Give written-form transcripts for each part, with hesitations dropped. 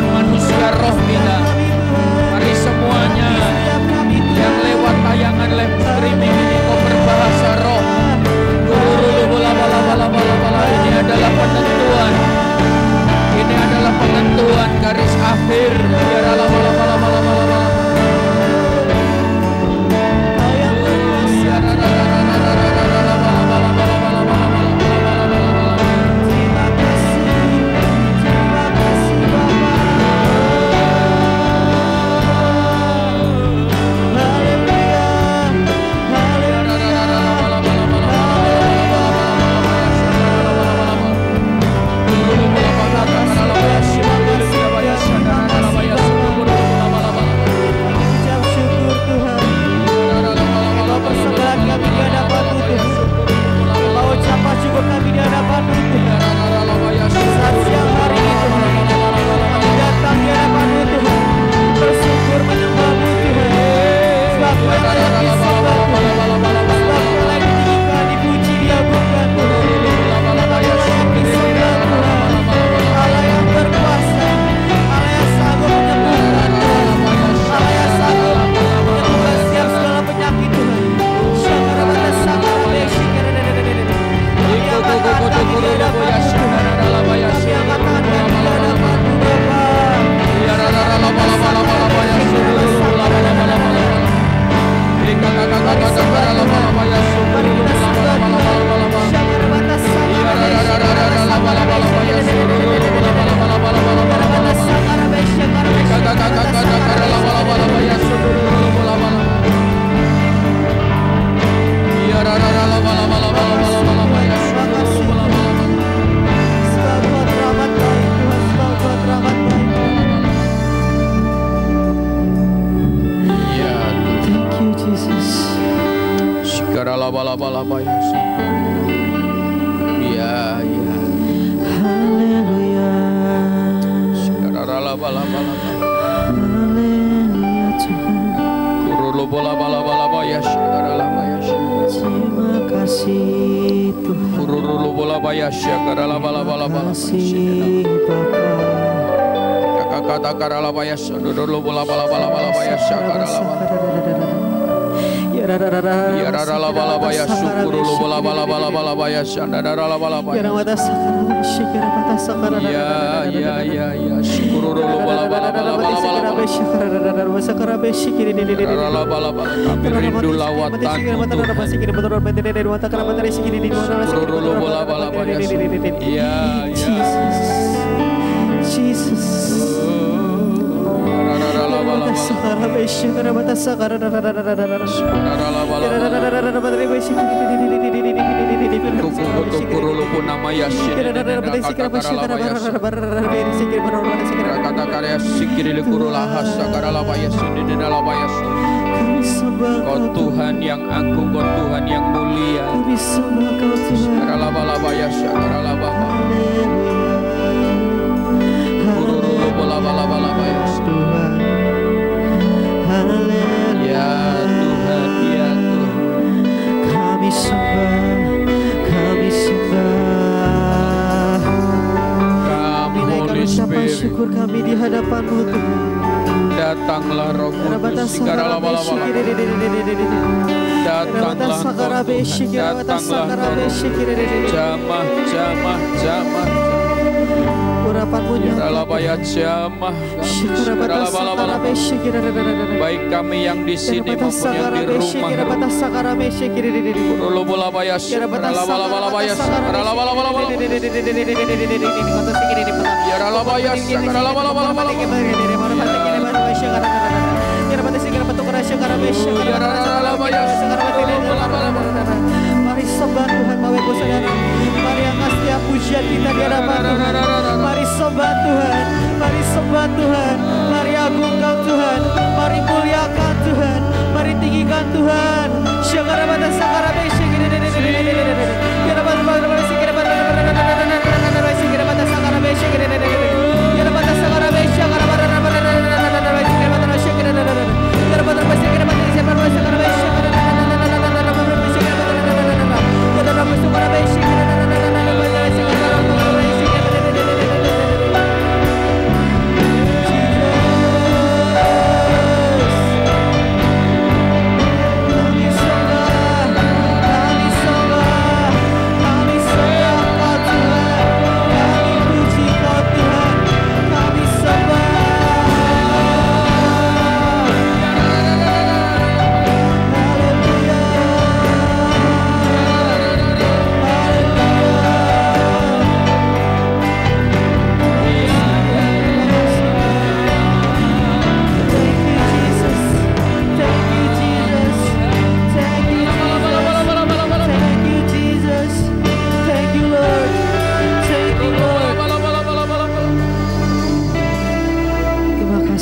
maupun manusia roh kita. Mari semuanya yang lewat tayangan live streaming ini kau berbahasa roh. Ini adalah penentuan. Ini adalah penentuan garis akhir. Kau Tuhan yang agung, Kau Tuhan yang mulia. Ya Tuhan, ya Tuhan, kami sembah. Come Holy Ucapan Spirit, syukur kami di hadapan-Mu Tuhan. datanglah Roh Kudus. Datanglah Engkau, datanglah jamah, jamah, jamah. Urapan-Mu jamah. Baik kami yang di sini maupun yang di rumah. Mari sembah Tuhan, Bapak Ibu Saudara. Mari angkat setiap pujian kita di hadapan Tuhan. Mari sembah Tuhan, mari sembah Tuhan, mari agungkan Tuhan, mari muliakan Tuhan, mari tinggikan Tuhan.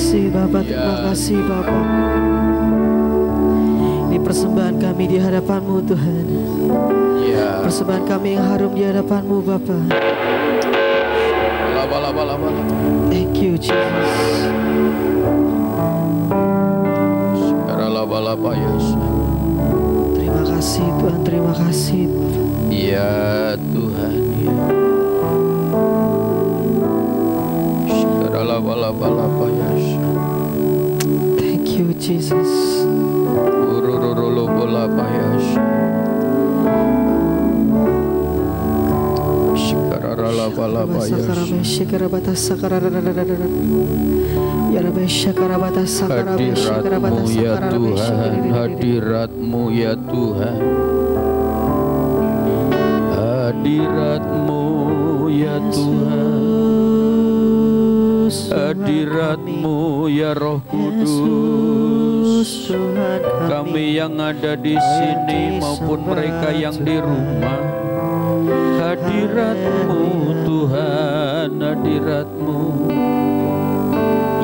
kasih Bapa, terima kasih Bapa. Ini persembahan kami di hadapan-Mu Tuhan. Ya. Persembahan kami yang harum di hadapan-Mu Bapa. Laba. Thank you Jesus. Laba Yesus. Terima kasih Tuhan, terima kasih. Ya Tuhan, ya. Laba Yesus. Thank you Jesus. Laba Yesus. Laba Yesus. Hadirat-Mu ya Tuhan, hadirat-Mu ya Tuhan, hadirat-Mu ya Tuhan, hadirat-Mu ya Roh Kudus. Kami yang ada di sini maupun mereka yang di rumah, hadirat-Mu Tuhan, hadirat-Mu.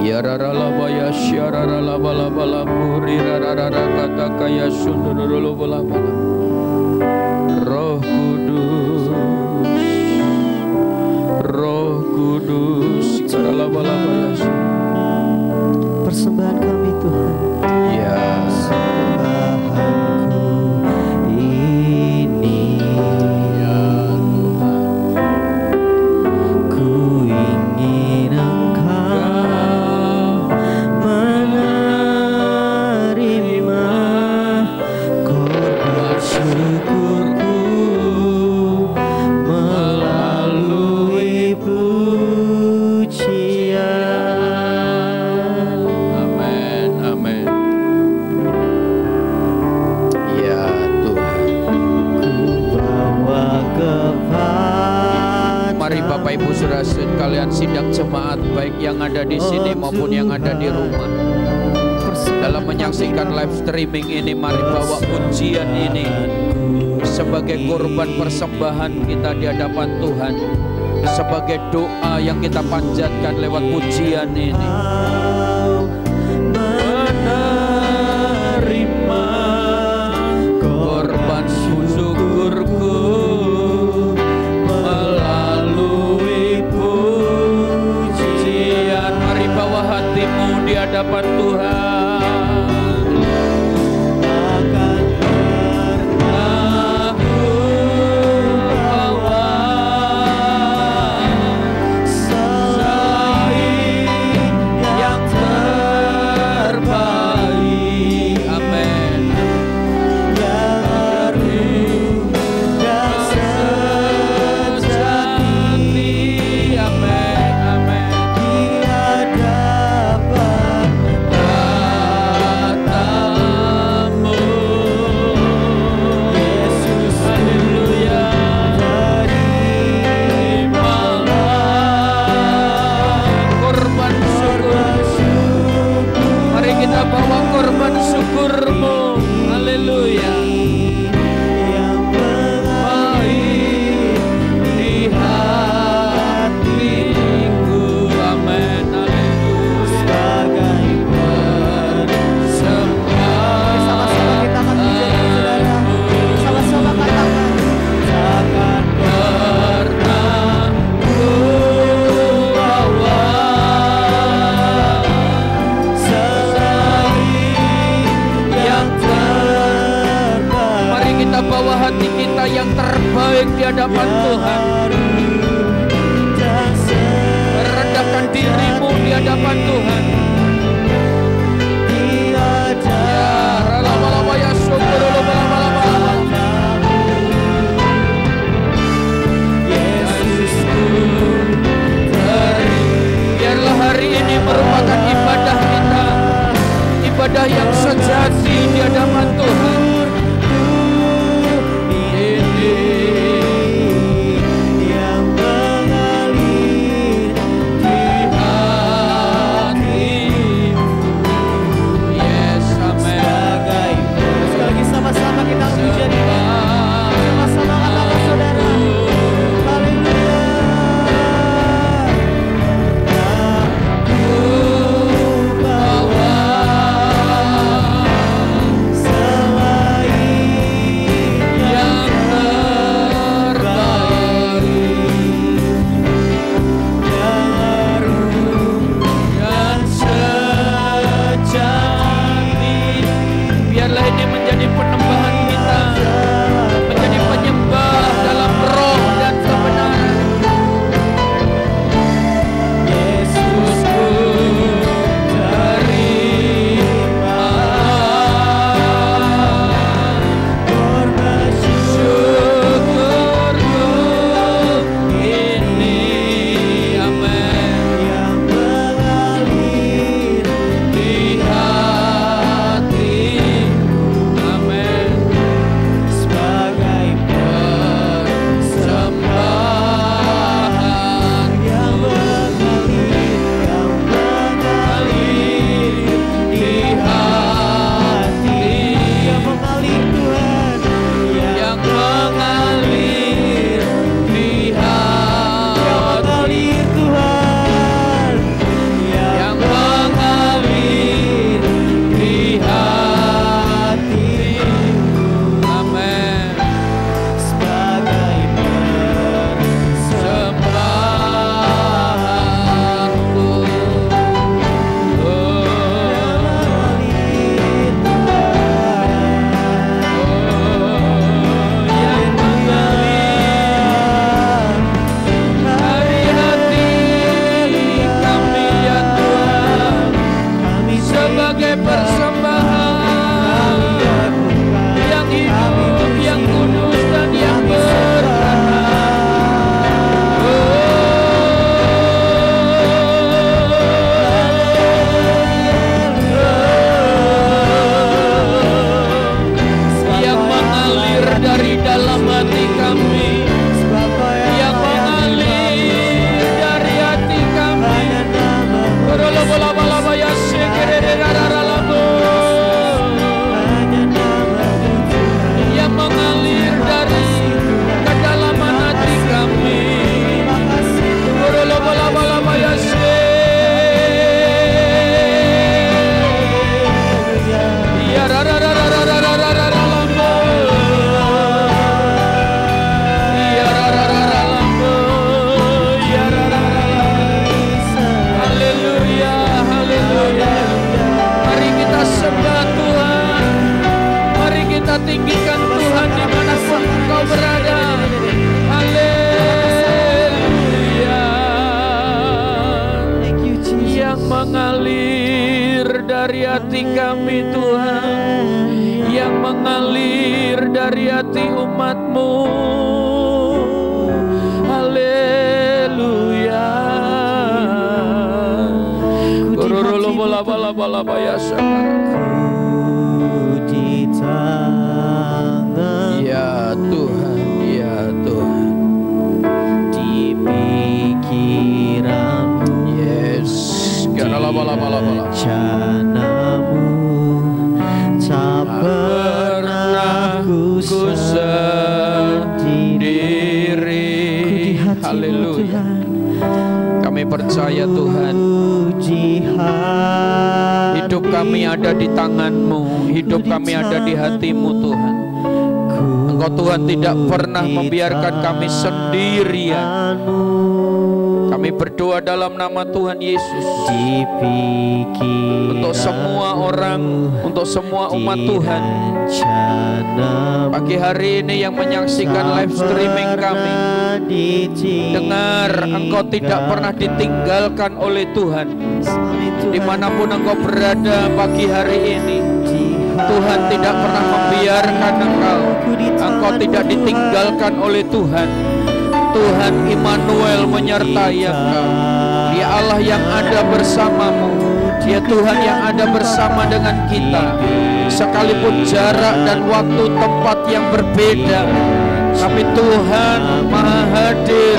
Ya raralaba ya syararalaba laba puri rarara kata kaya sundurulu balaba. Roh Kudus, Roh Kudus, karalaba laba ya. Persembahan kami Tuhan. Ya. Persembahanku ini. Ya Tuhan. Ku ingin Engkau menerima korban syukurku melalui pujian. Amin, amin. Ya Tuhan. Ku bawa kepada. Mari Bapak Ibu Saudara sekalian, sidang jemaat baik yang ada di sini maupun yang ada di rumah, dalam menyaksikan live streaming ini, mari bawa pujian ini sebagai korban persembahan kita di hadapan Tuhan, sebagai doa yang kita panjatkan lewat pujian ini. Menerima korban syukurku melalui pujian. Mari bawa hatimu di hadapan Tuhan. Akan pernah ku bawa selain yang terbaik. Amin. Yang harum dan sejati. Amin, amin. Di hadapan kata-Mu, Yesus. Haleluya. Terimalah korban syukur. Mari kita bawa korban syukur-Mu. Haleluya. Yang baik di hatiku. Amin. Haleluya. Sebagai persembahan. Sama-sama kita akan pujian saudara. Sama-sama katakan. Takkan pernah ku bawa selain yang terbaik. Mari kita bawa hati kita yang terbaik di hadapan Tuhan. Rendahkan dirimu di hadapan Tuhan. Ya, ralaba-laba ya syukurulu balaba-laba. Biarlah hari ini merupakan ibadah kita, ibadah yang sejati di hadapan Tuhan. Ini yang mengalir di hatimu. Yes, amin. Sekali lagi sama-sama kita pujian ini. Sama-sama katakan saudara. Haleluya. sebagai persembahan yang hidup, yang kudus dan yang berkenan. Yang mengalir dari dalam hati kami, yang mengalir dari hati kami. Yang mengalir dari kedalaman hati kami. Tinggikan Tuhan dimanapun Engkau berada. Haleluya. Yang mengalir dari hati kami Tuhan, yang mengalir dari hati umat-Mu. Haleluya. Ya Tuhan, ya Tuhan, di pikiranmu, yes, rencanamu tak pernah ku sendiri. Haleluya. Kami percaya Tuhan, hidup kami ada di tangan-Mu, hidup kami ada di hati-Mu Tuhan. Engkau Tuhan tidak pernah membiarkan kami sendirian. Kami berdoa dalam nama Tuhan Yesus untuk semua orang, untuk semua umat Tuhan. Pagi hari ini yang menyaksikan live streaming kami, dengar Engkau tidak pernah ditinggalkan oleh Tuhan. Dimanapun Engkau berada pagi hari ini, Tuhan tidak pernah membiarkan Engkau. Engkau tidak ditinggalkan oleh Tuhan. Tuhan Immanuel menyertai Engkau. Dia Allah yang ada bersamamu. Dia Tuhan yang ada bersama dengan kita. Sekalipun jarak dan waktu tempat yang berbeda, tapi Tuhan Maha Hadir.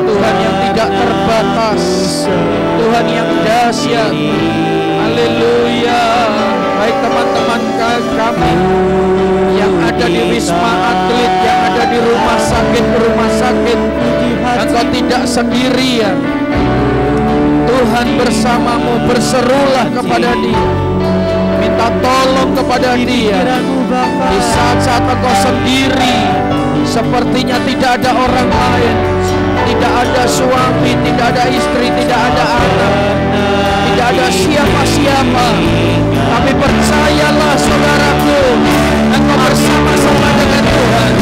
Tuhan yang tidak terbatas, Tuhan yang dahsyat. Haleluya. Baik teman-teman kami yang ada di Wisma Atlet, yang ada di rumah sakit, Engkau tidak sendirian. Tuhan bersamamu, berserulah kepada Dia, minta tolong kepada Dia. Di saat-saat engkau sendiri, sepertinya tidak ada orang lain, tidak ada suami, tidak ada istri, tidak ada anak, tidak ada siapa-siapa. Tapi percayalah saudaraku, engkau bersama-sama dengan Tuhan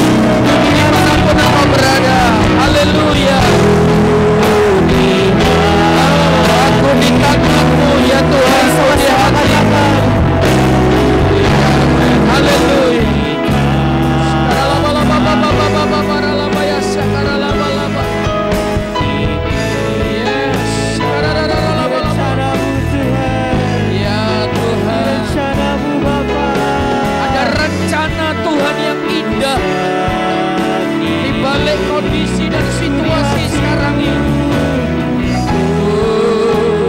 dimanapun engkau berada. Haleluya. Aku di tangan-Mu ya Tuhan, di hati-Mu. Haleluya. Tuhan yang indah di balik kondisi dan situasi sekarang ini.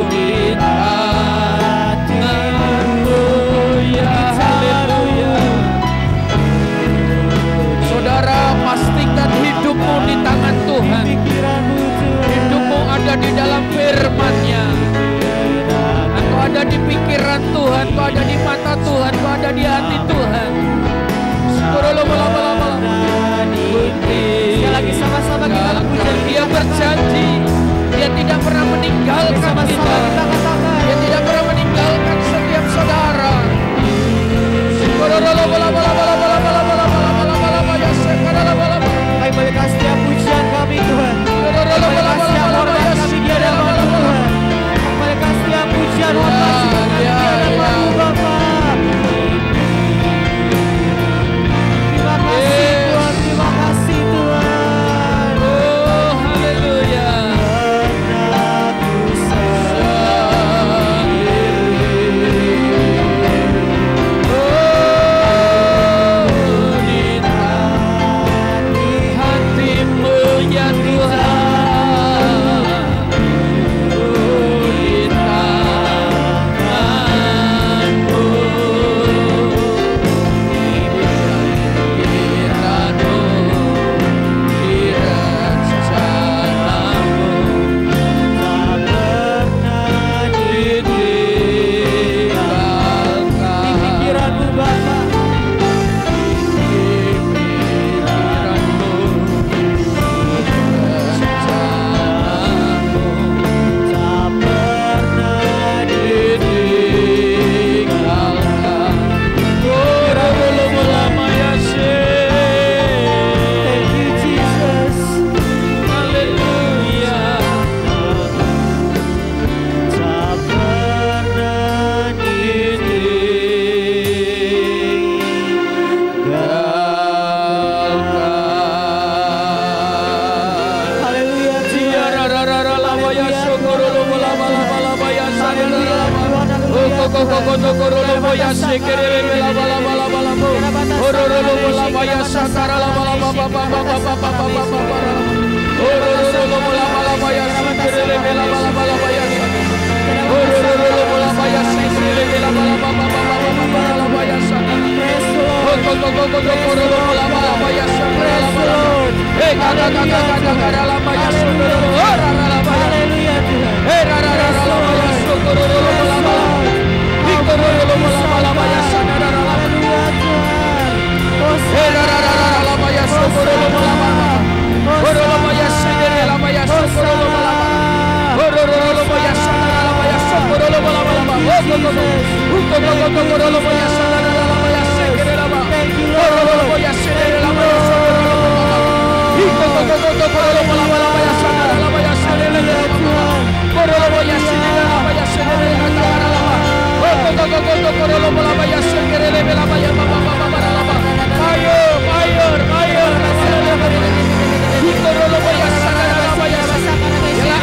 Di tangan-Mu ya haleluya. Saudara, pastikan hidupmu di tangan Tuhan. Hidupmu ada di dalam firman-Nya. Engkau ada di pikiran Tuhan, Engkau ada di mata Tuhan, Engkau ada di hati Tuhan. Sekali lagi sama-sama kita puji. Dia berjanji, Dia tidak pernah meninggalkan kita. Dia tidak pernah meninggalkan setiap saudara. Kami berikan setiap pujian kami Tuhan. Berikan setiap hormat kami di hadapan Tuhan. Berikan setiap pujian hormat kami di hadapan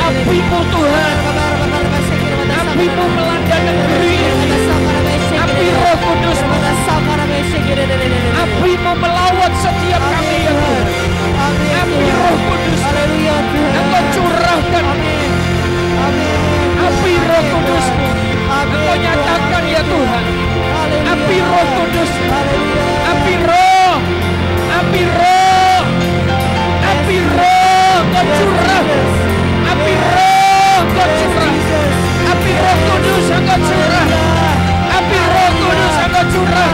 Apimu Tuhan, apimu melanda negeri, api Roh Kudus, apimu melawat setiap kami ya Tuhan. Api Roh Kudus, Engkau curahkan api Roh Kudus, Engkau nyatakan ya Tuhan. Api Roh Kudus, api Roh, api Roh, api Roh, Engkau curah. Api Roh Engkau curah, api Roh Kudus Engkau curah, api Roh Kudus Engkau curah,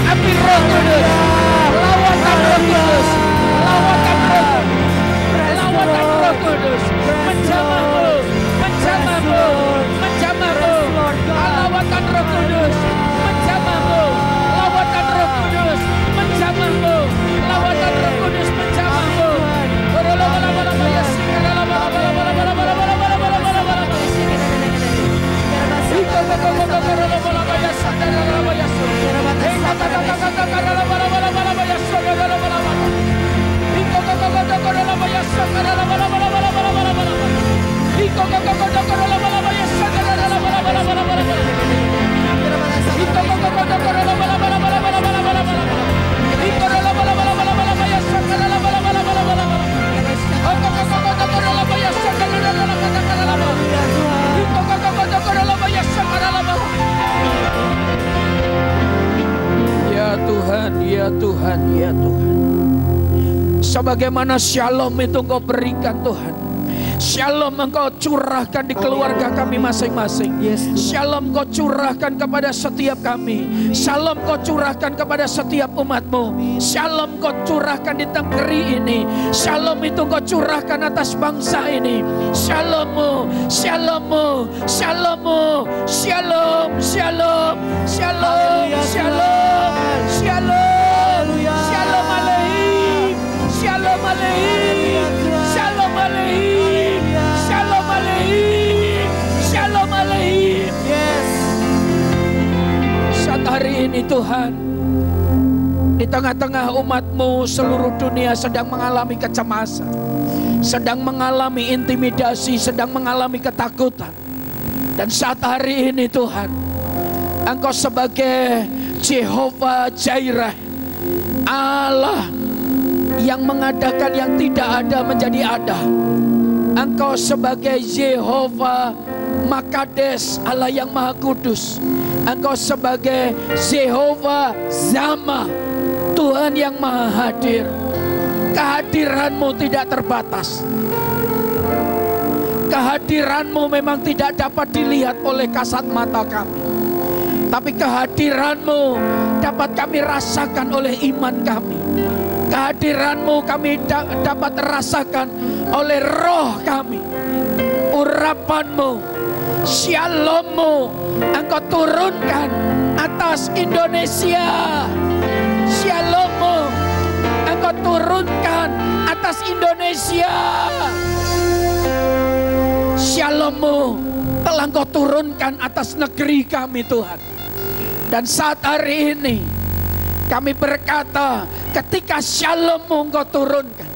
api Roh Kudus, lawatan Roh Kudus, lawatan Roh, lawatan Roh Kudus, menjamahmu, menjamahmu, menjamahmu, lawatan Roh Kudus, menjamahmu, lawatan Roh Kudus, menjamahmu, lawatan Roh Kudus, menjamahmu. Ya Tuhan, ya Tuhan, ya Tuhan. Sebagaimana shalom itu Engkau berikan Tuhan, shalom Engkau curahkan di keluarga kami masing-masing. Shalom Engkau curahkan kepada setiap kami. Shalom Engkau curahkan kepada setiap umat-Mu. Shalom Engkau curahkan di negeri ini. Shalom itu Engkau curahkan atas bangsa ini. Shalom-Mu, Shalom-Mu, Shalom-Mu, Shalom, Shalom, Shalom, Shalom, Shalom, Shalom Aleihim, Shalom Aleihim, Shalom Aleihim, Shalom Aleihim, Shalom Aleihim. Yes. Saat hari ini Tuhan, di tengah-tengah umat-Mu seluruh dunia sedang mengalami kecemasan, sedang mengalami intimidasi, sedang mengalami ketakutan. Dan saat hari ini Tuhan, Engkau sebagai Jehovah Jireh, Allah yang mengadakan yang tidak ada menjadi ada. Engkau sebagai Jehovah Makades, Allah yang Maha Kudus. Engkau sebagai Jehovah Zama, Tuhan yang Maha Hadir. Kehadiran-Mu tidak terbatas. Kehadiran-Mu memang tidak dapat dilihat oleh kasat mata kami, tapi kehadiran-Mu dapat kami rasakan oleh iman kami. Kehadiran-Mu kami dapat rasakan oleh roh kami. Urapan-Mu, Shalom-Mu Engkau turunkan atas Indonesia. Shalom-Mu Engkau turunkan atas Indonesia. Shalom-Mu telah Engkau turunkan atas negeri kami Tuhan. Dan saat hari ini kami berkata, ketika Shalom-Mu Engkau turunkan,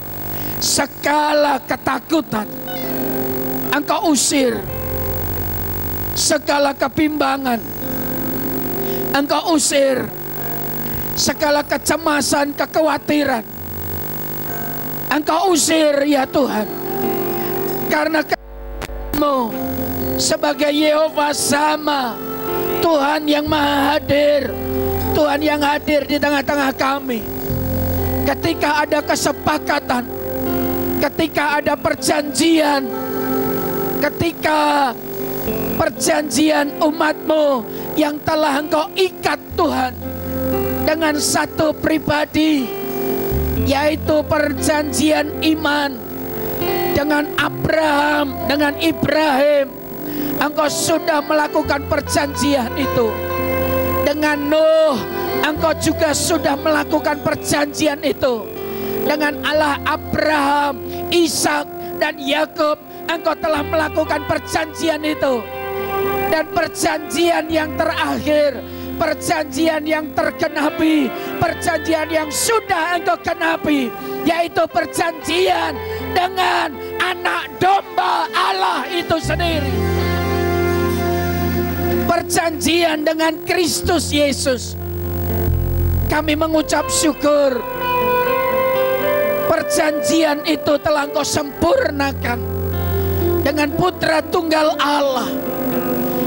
segala ketakutan Engkau usir, segala kebimbangan Engkau usir segala kecemasan, kekhawatiran. Engkau usir ya Tuhan, karena Mu sebagai Yehova Sama, Tuhan yang Maha Hadir, Tuhan yang hadir di tengah-tengah kami. Ketika ada kesepakatan, ketika ada perjanjian, ketika perjanjian umat-Mu yang telah Engkau ikat Tuhan dengan satu pribadi, yaitu perjanjian iman dengan Abraham, dengan Ibrahim. Engkau sudah melakukan perjanjian itu. Dengan Nuh, Engkau juga sudah melakukan perjanjian itu. Dengan Allah Abraham, Ishak, dan Yakub, Engkau telah melakukan perjanjian itu. Dan perjanjian yang terakhir, perjanjian yang tergenapi, perjanjian yang sudah Engkau genapi, yaitu perjanjian dengan anak domba Allah itu sendiri. Perjanjian dengan Kristus Yesus. Kami mengucap syukur. Perjanjian itu telah Engkau sempurnakan dengan Putra Tunggal Allah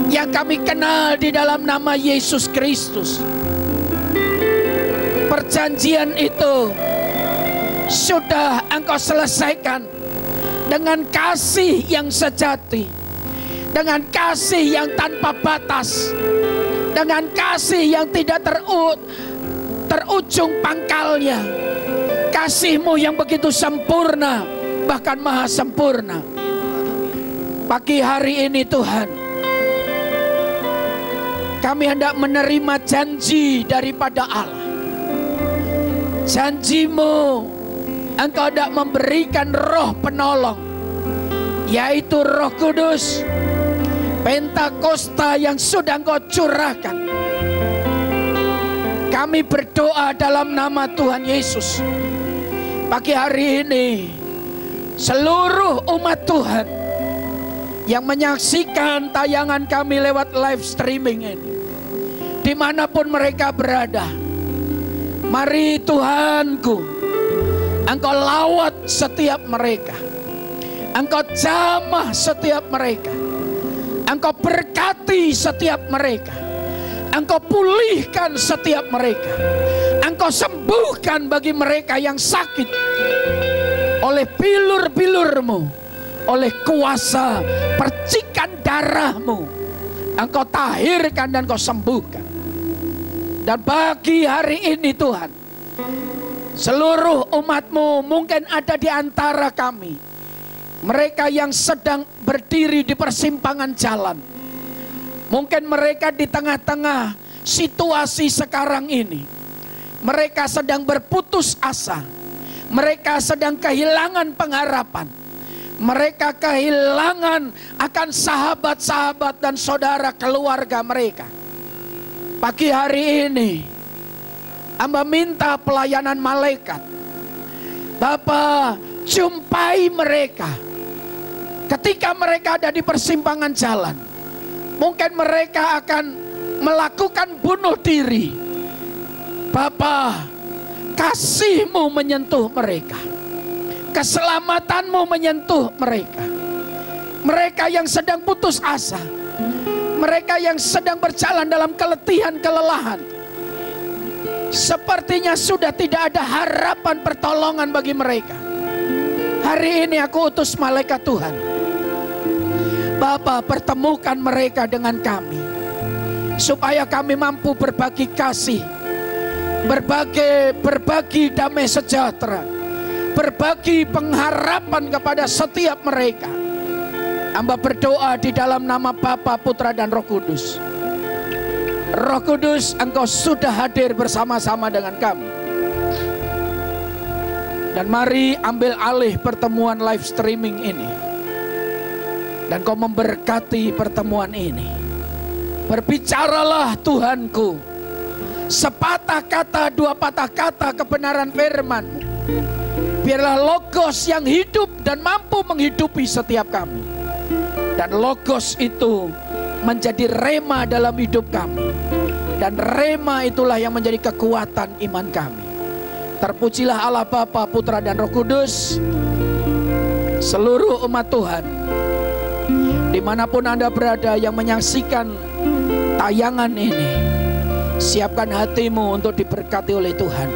yang kami kenal di dalam nama Yesus Kristus. Perjanjian itu sudah Engkau selesaikan dengan kasih yang sejati, dengan kasih yang tanpa batas, dengan kasih yang tidak terujung pangkalnya. Kasih-Mu yang begitu sempurna, bahkan maha sempurna. Pagi hari ini Tuhan, kami hendak menerima janji daripada Allah. Janji-Mu, Engkau hendak memberikan roh penolong, yaitu Roh Kudus, Pentakosta yang sudah Engkau curahkan. Kami berdoa dalam nama Tuhan Yesus. Pagi hari ini, seluruh umat Tuhan yang menyaksikan tayangan kami lewat live streaming ini, dimanapun mereka berada, mari Tuhanku, Engkau lawat setiap mereka, Engkau jamah setiap mereka, Engkau berkati setiap mereka, Engkau pulihkan setiap mereka, Engkau sembuhkan bagi mereka yang sakit oleh bilur-bilur-Mu, oleh kuasa percikan darah-Mu. Engkau tahirkan dan Engkau sembuhkan. Dan bagi hari ini Tuhan, seluruh umat-Mu mungkin ada di antara kami, mereka yang sedang berdiri di persimpangan jalan. Mungkin mereka di tengah-tengah situasi sekarang ini, mereka sedang berputus asa, mereka sedang kehilangan pengharapan, mereka kehilangan akan sahabat-sahabat dan saudara keluarga mereka. Pagi hari ini, hamba minta pelayanan malaikat. Bapa, jumpai mereka ketika mereka ada di persimpangan jalan. Mungkin mereka akan melakukan bunuh diri. Bapa, kasih-Mu menyentuh mereka, keselamatan-Mu menyentuh mereka. Mereka yang sedang putus asa, mereka yang sedang berjalan dalam keletihan, kelelahan, sepertinya sudah tidak ada harapan pertolongan bagi mereka. Hari ini aku utus malaikat Tuhan. Bapa, pertemukan mereka dengan kami, supaya kami mampu berbagi kasih, berbagi damai sejahtera, berbagi pengharapan kepada setiap mereka. Hamba berdoa di dalam nama Bapa, Putra, dan Roh Kudus. Roh Kudus, Engkau sudah hadir bersama-sama dengan kami. Dan mari ambil alih pertemuan live streaming ini, dan Kau memberkati pertemuan ini. Berbicaralah Tuhanku, sepatah kata, dua patah kata kebenaran firman-Mu. Biarlah logos yang hidup dan mampu menghidupi setiap kami. Dan logos itu menjadi rema dalam hidup kami. Dan rema itulah yang menjadi kekuatan iman kami. Terpujilah Allah Bapa, Putra dan Roh Kudus. Seluruh umat Tuhan, dimanapun Anda berada yang menyaksikan tayangan ini, siapkan hatimu untuk diberkati oleh Tuhan.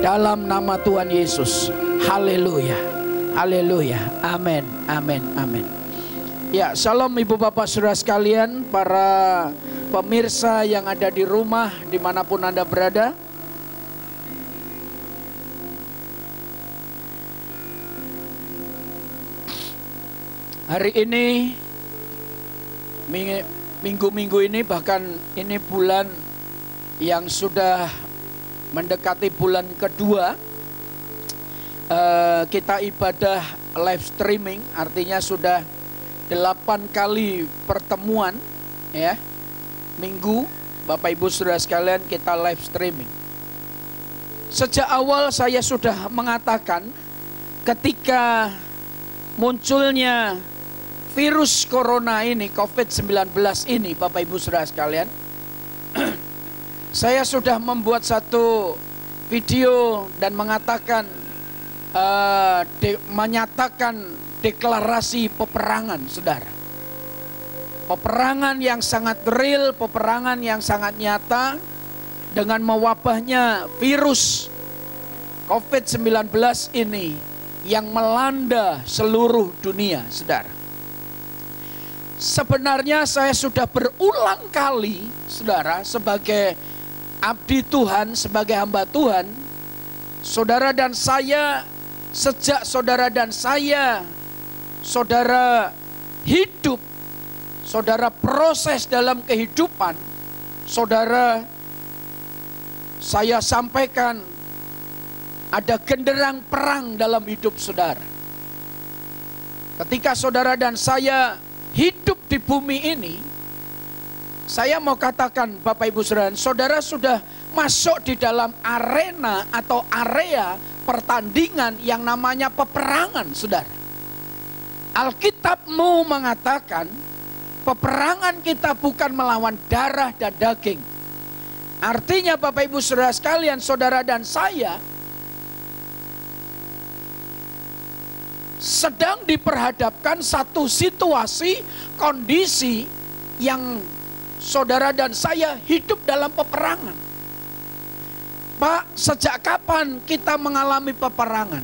Dalam nama Tuhan Yesus. Haleluya. Haleluya. Amin. Amin. Amin. Ya, shalom Ibu Bapak Saudara sekalian, para pemirsa yang ada di rumah dimanapun Anda berada. Hari ini, minggu-minggu ini, bahkan ini bulan yang sudah mendekati bulan kedua, kita ibadah live streaming, artinya sudah 8 kali pertemuan, ya, minggu, Bapak Ibu Saudara sekalian, kita live streaming. Sejak awal saya sudah mengatakan, ketika munculnya virus corona ini, COVID-19 ini, Bapak Ibu Saudara sekalian, saya sudah membuat satu video dan mengatakan, menyatakan deklarasi peperangan, saudara. Peperangan yang sangat real, peperangan yang sangat nyata, dengan mewabahnya virus COVID-19 ini yang melanda seluruh dunia, saudara. Sebenarnya saya sudah berulang kali, saudara, sebagai abdi Tuhan, sebagai hamba Tuhan, saudara dan saya, sejak saudara dan saya, saudara hidup, saudara proses dalam kehidupan, saudara, saya sampaikan ada genderang perang dalam hidup saudara. Ketika saudara dan saya hidup di bumi ini, saya mau katakan Bapak Ibu Saudara, saudara sudah masuk di dalam arena atau area pertandingan yang namanya peperangan, saudara. Alkitabmu mengatakan peperangan kita bukan melawan darah dan daging. Artinya Bapak Ibu Saudara sekalian, saudara dan saya sedang diperhadapkan satu situasi, kondisi yang saudara dan saya hidup dalam peperangan. Pak, sejak kapan kita mengalami peperangan?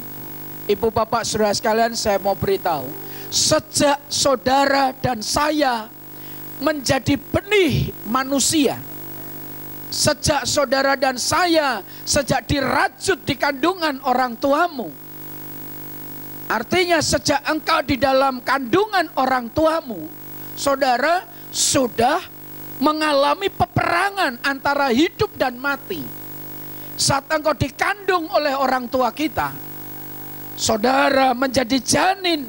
Ibu Bapak Saudara sekalian, saya mau beritahu, sejak saudara dan saya menjadi benih manusia, sejak saudara dan saya sejak dirajut di kandungan orang tuamu. Artinya sejak engkau di dalam kandungan orang tuamu, saudara sudah mengalami peperangan antara hidup dan mati. Saat engkau dikandung oleh orang tua kita, saudara menjadi janin.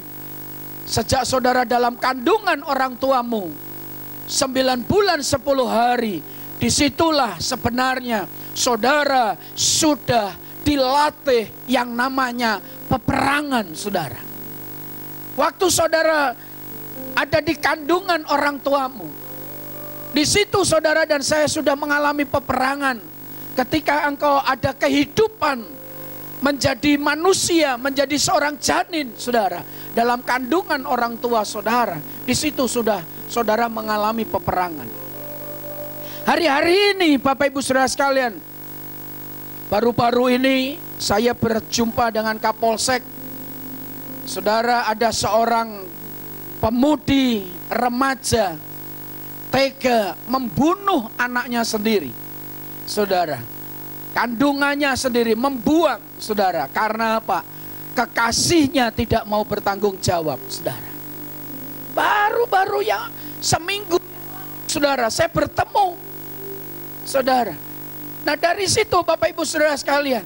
Sejak saudara dalam kandungan orang tuamu 9 bulan 10 hari, disitulah sebenarnya saudara sudah dilatih yang namanya peperangan, saudara. Waktu saudara ada di kandungan orang tuamu, di situ saudara dan saya sudah mengalami peperangan. Ketika engkau ada kehidupan menjadi manusia, menjadi seorang janin, saudara, dalam kandungan orang tua saudara, di situ sudah saudara mengalami peperangan. Hari-hari ini Bapak Ibu Saudara sekalian, baru-baru ini saya berjumpa dengan Kapolsek. Saudara, ada seorang pemudi remaja tega membunuh anaknya sendiri. Saudara, kandungannya sendiri membuang, saudara. Karena apa? Kekasihnya tidak mau bertanggung jawab, saudara. Baru-baru yang seminggu, saudara, saya bertemu, saudara. Nah, dari situ Bapak Ibu Saudara sekalian,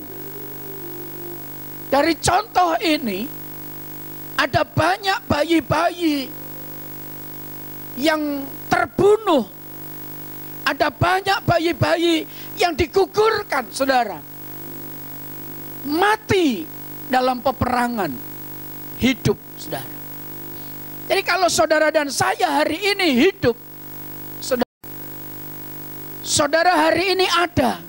dari contoh ini ada banyak bayi-bayi yang terbunuh, ada banyak bayi-bayi yang digugurkan, saudara, mati dalam peperangan hidup, saudara. Jadi kalau saudara dan saya hari ini hidup, saudara, saudara hari ini ada,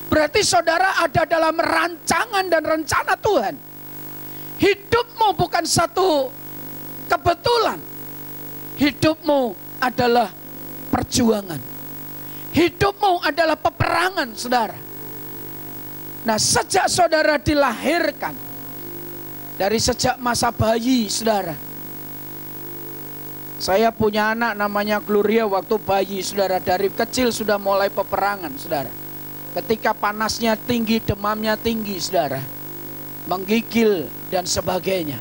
berarti saudara ada dalam rancangan dan rencana Tuhan. Hidupmu bukan satu kebetulan. Hidupmu adalah perjuangan. Hidupmu adalah peperangan, saudara. Nah, sejak saudara dilahirkan, dari sejak masa bayi, saudara. Saya punya anak namanya Gloria waktu bayi, saudara. Dari kecil sudah mulai peperangan, saudara. Ketika panasnya tinggi, demamnya tinggi, saudara. Menggigil dan sebagainya.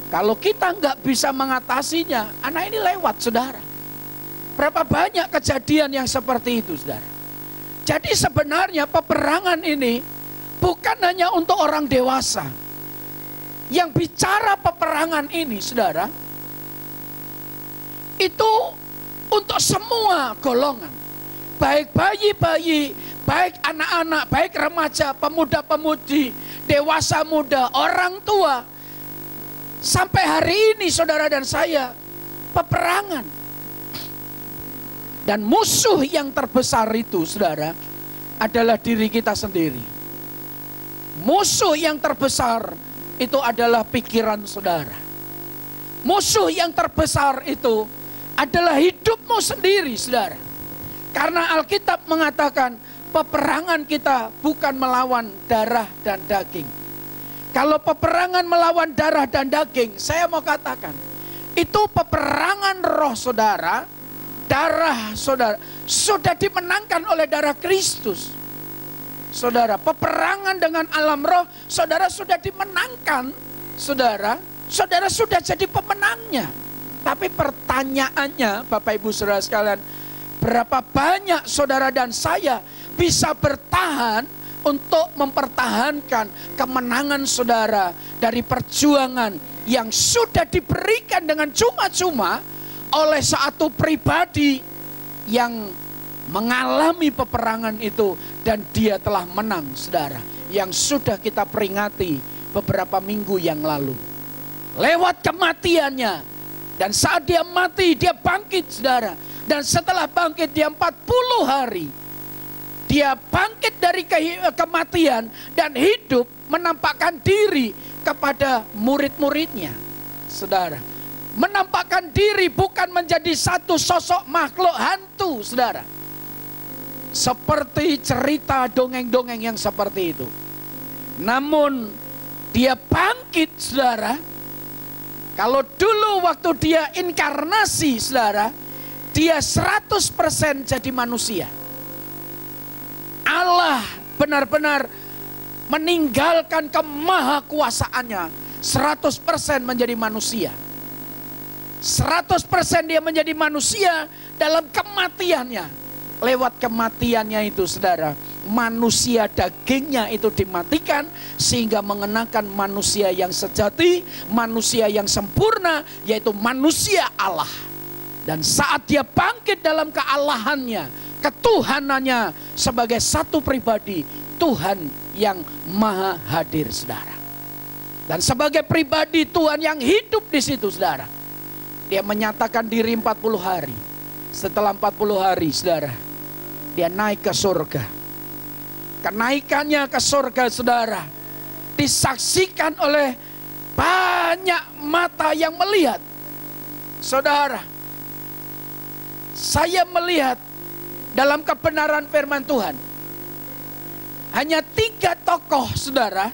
Kalau kita nggak bisa mengatasinya, anak ini lewat, saudara. Berapa banyak kejadian yang seperti itu, saudara. Jadi sebenarnya peperangan ini bukan hanya untuk orang dewasa. Yang bicara peperangan ini, saudara, itu untuk semua golongan. Baik bayi-bayi, baik anak-anak, baik remaja, pemuda-pemudi, dewasa muda, orang tua. Sampai hari ini saudara dan saya peperangan. Dan musuh yang terbesar itu, saudara, adalah diri kita sendiri. Musuh yang terbesar itu adalah pikiran saudara. Musuh yang terbesar itu adalah hidupmu sendiri, saudara. Karena Alkitab mengatakan peperangan kita bukan melawan darah dan daging. Kalau peperangan melawan darah dan daging, saya mau katakan itu peperangan roh saudara. Darah saudara sudah dimenangkan oleh darah Kristus. Saudara, peperangan dengan alam roh saudara sudah dimenangkan. Saudara sudah jadi pemenangnya. Tapi pertanyaannya, Bapak Ibu Saudara sekalian, berapa banyak saudara dan saya bisa bertahan untuk mempertahankan kemenangan saudara dari perjuangan yang sudah diberikan dengan cuma-cuma oleh satu pribadi yang mengalami peperangan itu dan dia telah menang, saudara, yang sudah kita peringati beberapa minggu yang lalu. Lewat kematiannya. Dan saat dia mati, dia bangkit, saudara. Dan setelah bangkit, dia 40 hari. Dia bangkit dari kematian dan hidup menampakkan diri kepada murid-muridnya. Saudara, menampakkan diri bukan menjadi satu sosok makhluk hantu, saudara. Seperti cerita dongeng-dongeng yang seperti itu. Namun, dia bangkit, saudara. Kalau dulu waktu dia inkarnasi, saudara, dia 100% jadi manusia. Allah benar-benar meninggalkan kemahakuasaannya, 100% menjadi manusia. 100% dia menjadi manusia dalam kematiannya. Lewat kematiannya itu, saudara, manusia dagingnya itu dimatikan sehingga mengenakan manusia yang sejati, manusia yang sempurna, yaitu manusia Allah. Dan saat dia bangkit dalam kealahannya, ketuhanannya sebagai satu pribadi, Tuhan yang maha hadir, saudara. Dan sebagai pribadi Tuhan yang hidup di situ, saudara, dia menyatakan diri 40 hari. Setelah 40 hari, saudara, dia naik ke surga. Kenaikannya ke surga, saudara, disaksikan oleh banyak mata yang melihat. Saudara, saya melihat dalam kebenaran firman Tuhan, hanya 3 tokoh, saudara,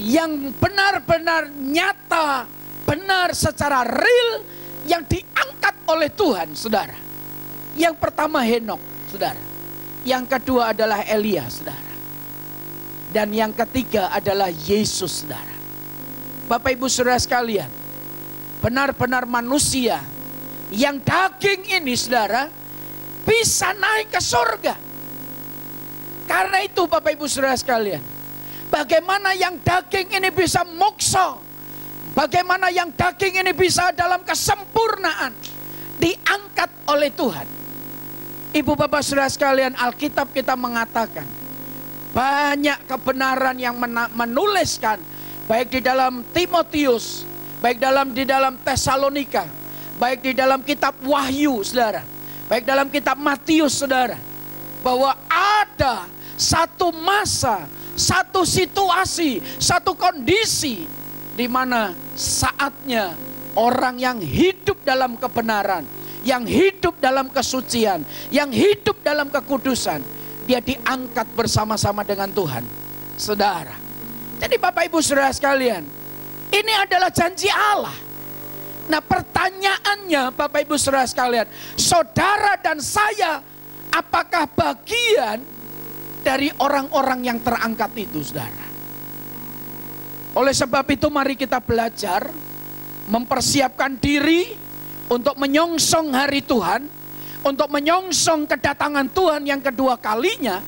yang benar-benar nyata, benar secara real, yang diangkat oleh Tuhan, saudara. Yang pertama Henokh, saudara. Yang kedua adalah Elia, saudara. Dan yang ketiga adalah Yesus, saudara. Bapak Ibu Saudara sekalian, benar-benar manusia yang daging ini, saudara, bisa naik ke surga. Karena itu Bapak Ibu Saudara sekalian, bagaimana yang daging ini bisa moksa, bagaimana yang daging ini bisa dalam kesempurnaan diangkat oleh Tuhan. Ibu bapak saudara sekalian, Alkitab kita mengatakan banyak kebenaran yang menuliskan, baik di dalam Timotius, baik di dalam Tesalonika, baik di dalam kitab Wahyu, saudara. Baik dalam kitab Matius saudara, bahwa ada satu masa, satu situasi, satu kondisi di mana saatnya orang yang hidup dalam kebenaran, yang hidup dalam kesucian, yang hidup dalam kekudusan, dia diangkat bersama-sama dengan Tuhan. Saudara, jadi Bapak Ibu Saudara sekalian, ini adalah janji Allah. Nah pertanyaannya Bapak Ibu Saudara sekalian, saudara dan saya apakah bagian dari orang-orang yang terangkat itu, saudara? Oleh sebab itu mari kita belajar mempersiapkan diri untuk menyongsong hari Tuhan, untuk menyongsong kedatangan Tuhan yang kedua kalinya.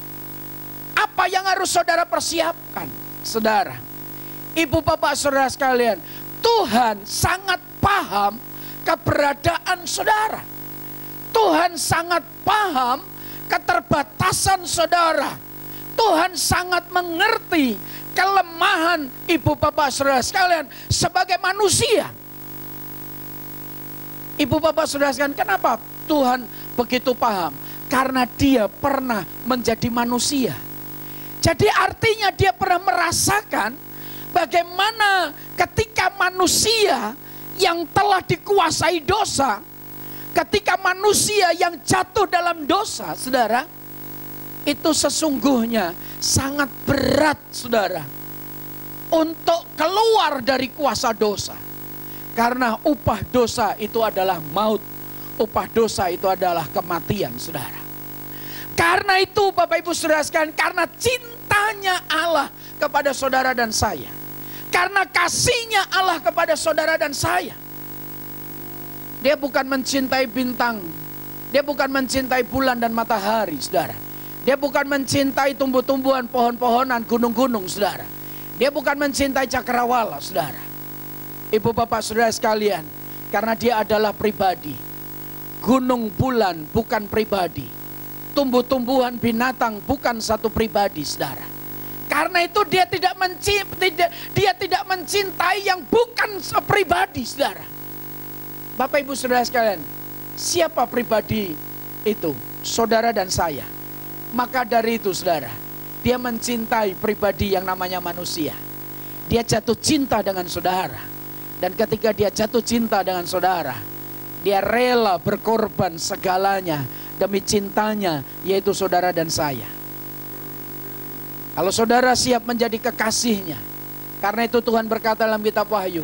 Apa yang harus saudara persiapkan? Saudara, ibu bapak saudara sekalian, Tuhan sangat paham keberadaan saudara. Tuhan sangat paham keterbatasan saudara. Tuhan sangat mengerti kelemahan ibu bapak saudara sekalian sebagai manusia. Ibu bapak saudara sekalian, kenapa Tuhan begitu paham? Karena dia pernah menjadi manusia. Jadi artinya dia pernah merasakan bagaimana ketika manusia yang telah dikuasai dosa, ketika manusia yang jatuh dalam dosa, saudara, itu sesungguhnya sangat berat, saudara, untuk keluar dari kuasa dosa. Karena upah dosa itu adalah maut. Upah dosa itu adalah kematian, saudara. Karena itu Bapak Ibu Saudara sekalian, karena cintanya Allah kepada saudara dan saya, karena kasihnya Allah kepada saudara dan saya, dia bukan mencintai bintang, dia bukan mencintai bulan dan matahari, saudara. Dia bukan mencintai tumbuh-tumbuhan, pohon-pohonan, gunung-gunung, saudara. Dia bukan mencintai cakrawala, saudara. Ibu bapak saudara sekalian, karena dia adalah pribadi. Gunung bulan bukan pribadi. Tumbuh-tumbuhan binatang bukan satu pribadi, saudara. Karena itu dia tidak mencintai yang bukan pribadi, saudara. Bapak ibu saudara sekalian, siapa pribadi itu? Saudara dan saya. Maka dari itu saudara, dia mencintai pribadi yang namanya manusia. Dia jatuh cinta dengan saudara. Dan ketika dia jatuh cinta dengan saudara, dia rela berkorban segalanya demi cintanya, yaitu saudara dan saya. Kalau saudara siap menjadi kekasihnya, karena itu Tuhan berkata dalam kitab Wahyu,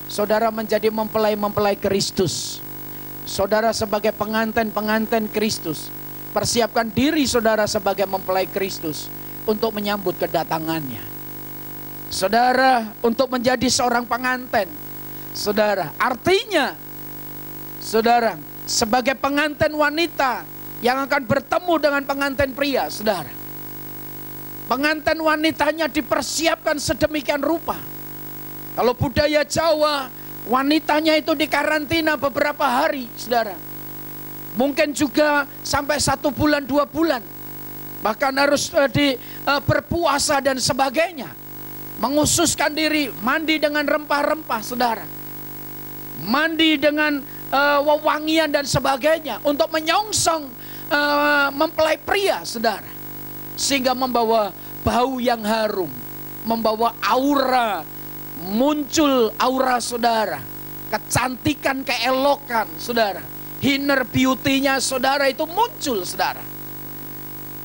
saudara menjadi mempelai-mempelai Kristus. Saudara sebagai pengantin-pengantin Kristus. Persiapkan diri saudara sebagai mempelai Kristus untuk menyambut kedatangannya. Saudara untuk menjadi seorang pengantin. Saudara, artinya saudara sebagai pengantin wanita yang akan bertemu dengan pengantin pria, saudara. Pengantin wanitanya dipersiapkan sedemikian rupa. Kalau budaya Jawa, wanitanya itu dikarantina beberapa hari, saudara. Mungkin juga sampai 1 bulan, 2 bulan. Bahkan harus berpuasa dan sebagainya. Menghususkan diri, mandi dengan rempah-rempah, saudara. Mandi dengan wewangian dan sebagainya. Untuk menyongsong mempelai pria, saudara. Sehingga membawa bau yang harum. Membawa aura. Muncul aura saudara. Kecantikan, keelokan, saudara. Inner beauty-nya saudara itu muncul, saudara.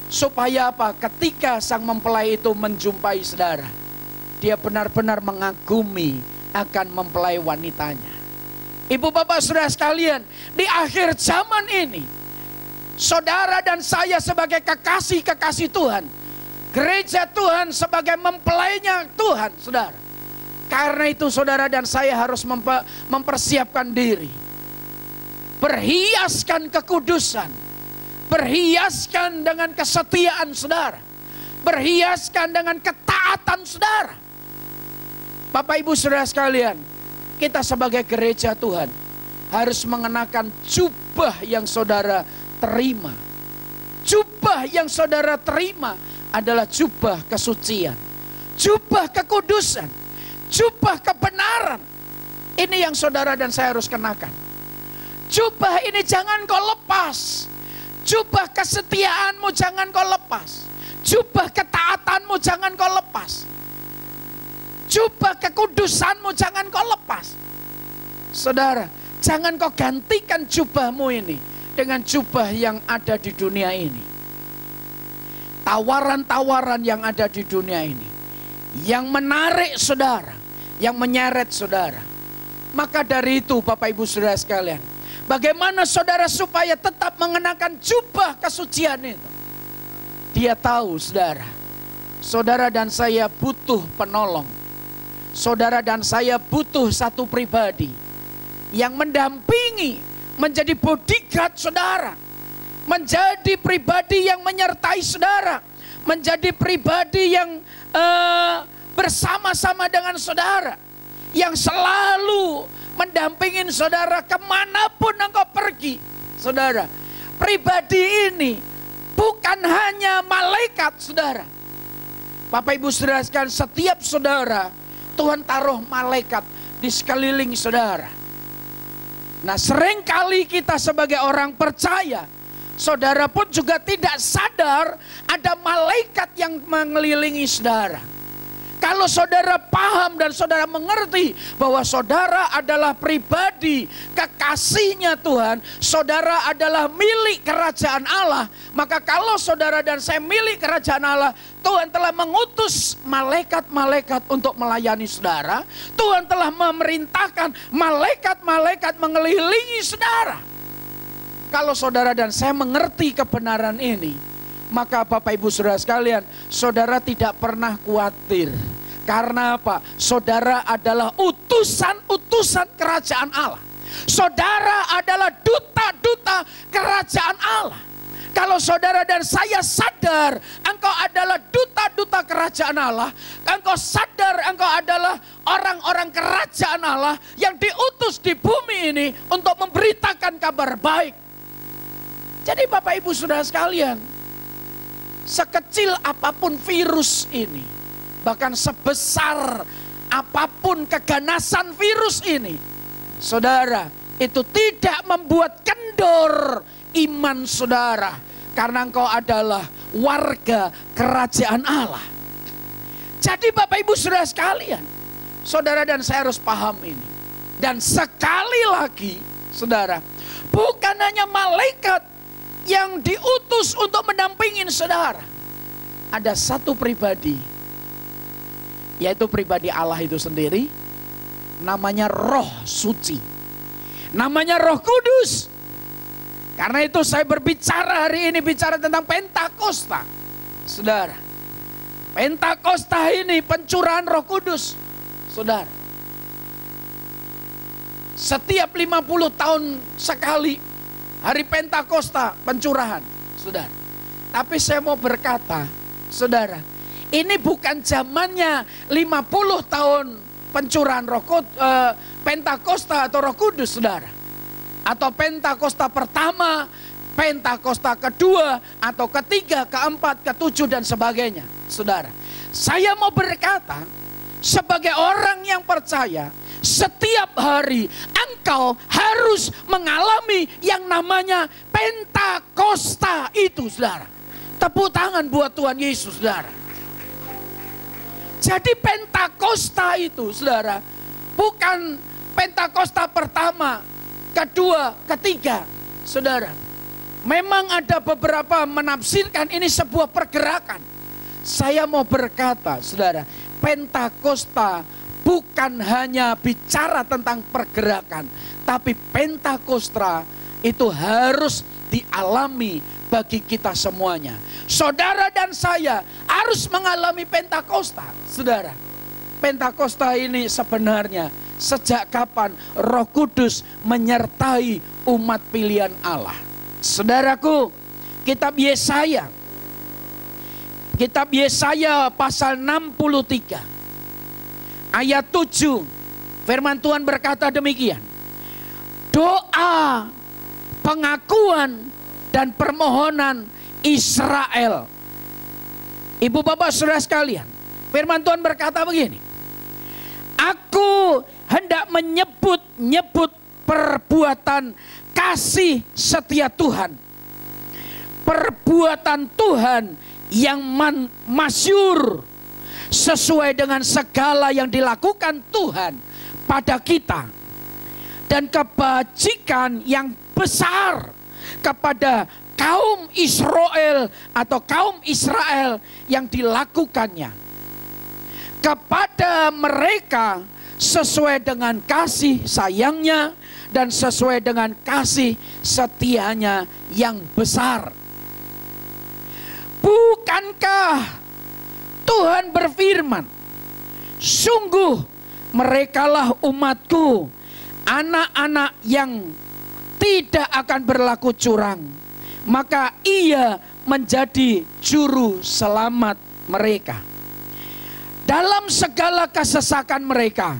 Supaya apa? Ketika sang mempelai itu menjumpai saudara, dia benar-benar mengagumi akan mempelai wanitanya. Ibu bapak saudara sekalian, di akhir zaman ini, saudara dan saya sebagai kekasih-kekasih Tuhan, gereja Tuhan sebagai mempelainya Tuhan, saudara. Karena itu saudara dan saya harus mempersiapkan diri. Berhiaskan kekudusan. Berhiaskan dengan kesetiaan saudara. Berhiaskan dengan ketaatan saudara. Bapak ibu saudara sekalian, kita sebagai gereja Tuhan harus mengenakan jubah yang saudara terima. Jubah yang saudara terima adalah jubah kesucian. Jubah kekudusan. Jubah kebenaran. Ini yang saudara dan saya harus kenakan. Jubah ini jangan kau lepas. Jubah kesetiaanmu jangan kau lepas. Jubah ketaatanmu jangan kau lepas. Jubah kekudusanmu jangan kau lepas. Saudara, jangan kau gantikan jubahmu ini dengan jubah yang ada di dunia ini. Tawaran-tawaran yang ada di dunia ini, yang menarik saudara, yang menyeret saudara. Maka dari itu Bapak Ibu Saudara sekalian, bagaimana saudara supaya tetap mengenakan jubah kesucian itu? Dia tahu saudara, saudara dan saya butuh penolong. Saudara dan saya butuh satu pribadi yang mendampingi, menjadi bodyguard saudara, menjadi pribadi yang menyertai saudara, menjadi pribadi yang bersama-sama dengan saudara, yang selalu mendampingin saudara kemanapun engkau pergi. Saudara, pribadi ini bukan hanya malaikat saudara. Bapak Ibu Saudara sekalian, setiap saudara Tuhan taruh malaikat di sekeliling saudara. Nah, seringkali kita sebagai orang percaya, saudara pun juga tidak sadar ada malaikat yang mengelilingi saudara. Kalau saudara paham dan saudara mengerti bahwa saudara adalah pribadi kekasihnya Tuhan, saudara adalah milik kerajaan Allah, maka kalau saudara dan saya milik kerajaan Allah, Tuhan telah mengutus malaikat-malaikat untuk melayani saudara. Tuhan telah memerintahkan malaikat-malaikat mengelilingi saudara. Kalau saudara dan saya mengerti kebenaran ini, maka Bapak Ibu Saudara sekalian, saudara tidak pernah khawatir. Karena apa? Saudara adalah utusan-utusan kerajaan Allah. Saudara adalah duta-duta kerajaan Allah. Kalau saudara dan saya sadar engkau adalah duta-duta kerajaan Allah, engkau sadar engkau adalah orang-orang kerajaan Allah yang diutus di bumi ini untuk memberitakan kabar baik. Jadi Bapak Ibu Saudara sekalian, sekecil apapun virus ini, bahkan sebesar apapun keganasan virus ini, saudara, itu tidak membuat kendor iman saudara, karena engkau adalah warga kerajaan Allah. Jadi Bapak Ibu Saudara sekalian, saudara dan saya harus paham ini. Dan sekali lagi saudara, bukan hanya malaikat yang diutus untuk mendampingin saudara. Ada satu pribadi, yaitu pribadi Allah itu sendiri, namanya Roh Suci, namanya Roh Kudus. Karena itu saya berbicara hari ini, bicara tentang Pentakosta. Saudara, Pentakosta ini pencurahan Roh Kudus. Saudara, setiap 50 tahun sekali hari Pentakosta pencurahan, saudara. Tapi saya mau berkata, saudara, ini bukan zamannya 50 tahun pencurahan Pentakosta atau Roh Kudus, saudara. Atau Pentakosta pertama, Pentakosta kedua, atau ketiga, keempat, ketujuh, dan sebagainya. Saudara, saya mau berkata, sebagai orang yang percaya, setiap hari engkau harus mengalami yang namanya Pentakosta itu, saudara. Tepuk tangan buat Tuhan Yesus, saudara. Jadi Pentakosta itu, saudara, bukan Pentakosta pertama, kedua, ketiga, saudara. Memang ada beberapa menafsirkan ini sebuah pergerakan. Saya mau berkata, saudara, Pentakosta bukan hanya bicara tentang pergerakan, tapi Pentakosta itu harus dialami bagi kita semuanya. Saudara dan saya harus mengalami Pentakosta, saudara. Pentakosta ini sebenarnya sejak kapan Roh Kudus menyertai umat pilihan Allah? Saudaraku, kitab Yesaya pasal 63 ayat 7, firman Tuhan berkata demikian. Doa, pengakuan, dan permohonan Israel. Ibu bapak saudara sekalian, firman Tuhan berkata begini. Aku hendak menyebut-nyebut perbuatan kasih setia Tuhan, perbuatan Tuhan yang masyhur sesuai dengan segala yang dilakukan Tuhan pada kita, dan kebajikan yang besar kepada kaum Israel atau kaum Israel yang dilakukannya kepada mereka sesuai dengan kasih sayangnya dan sesuai dengan kasih setianya yang besar. Bukankah Tuhan berfirman, sungguh merekalah umatku, anak-anak yang tidak akan berlaku curang, maka ia menjadi juru selamat mereka dalam segala kesesakan mereka.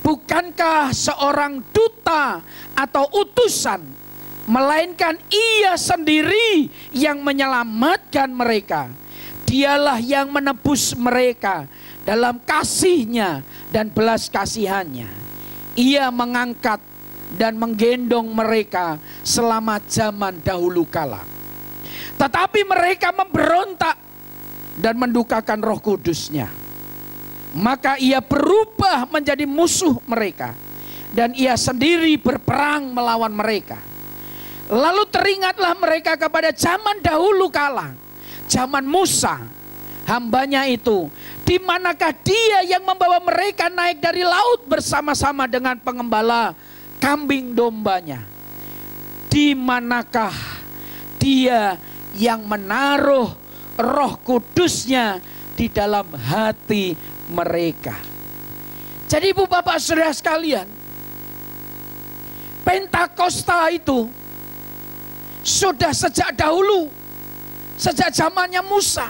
Bukankah seorang duta atau utusan, melainkan ia sendiri yang menyelamatkan mereka. Dialah yang menebus mereka dalam kasihnya dan belas kasihannya. Ia mengangkat dan menggendong mereka selama zaman dahulu kala. Tetapi mereka memberontak dan mendukakan Roh Kudusnya. Maka ia berubah menjadi musuh mereka, dan ia sendiri berperang melawan mereka. Lalu teringatlah mereka kepada zaman dahulu kala, zaman Musa, hambanya itu, di manakah dia yang membawa mereka naik dari laut bersama-sama dengan pengembala kambing dombanya? Di manakah dia yang menaruh Roh Kudusnya di dalam hati mereka? Jadi ibu bapak saudara sekalian, Pentakosta itu sudah sejak dahulu, sejak zamannya Musa.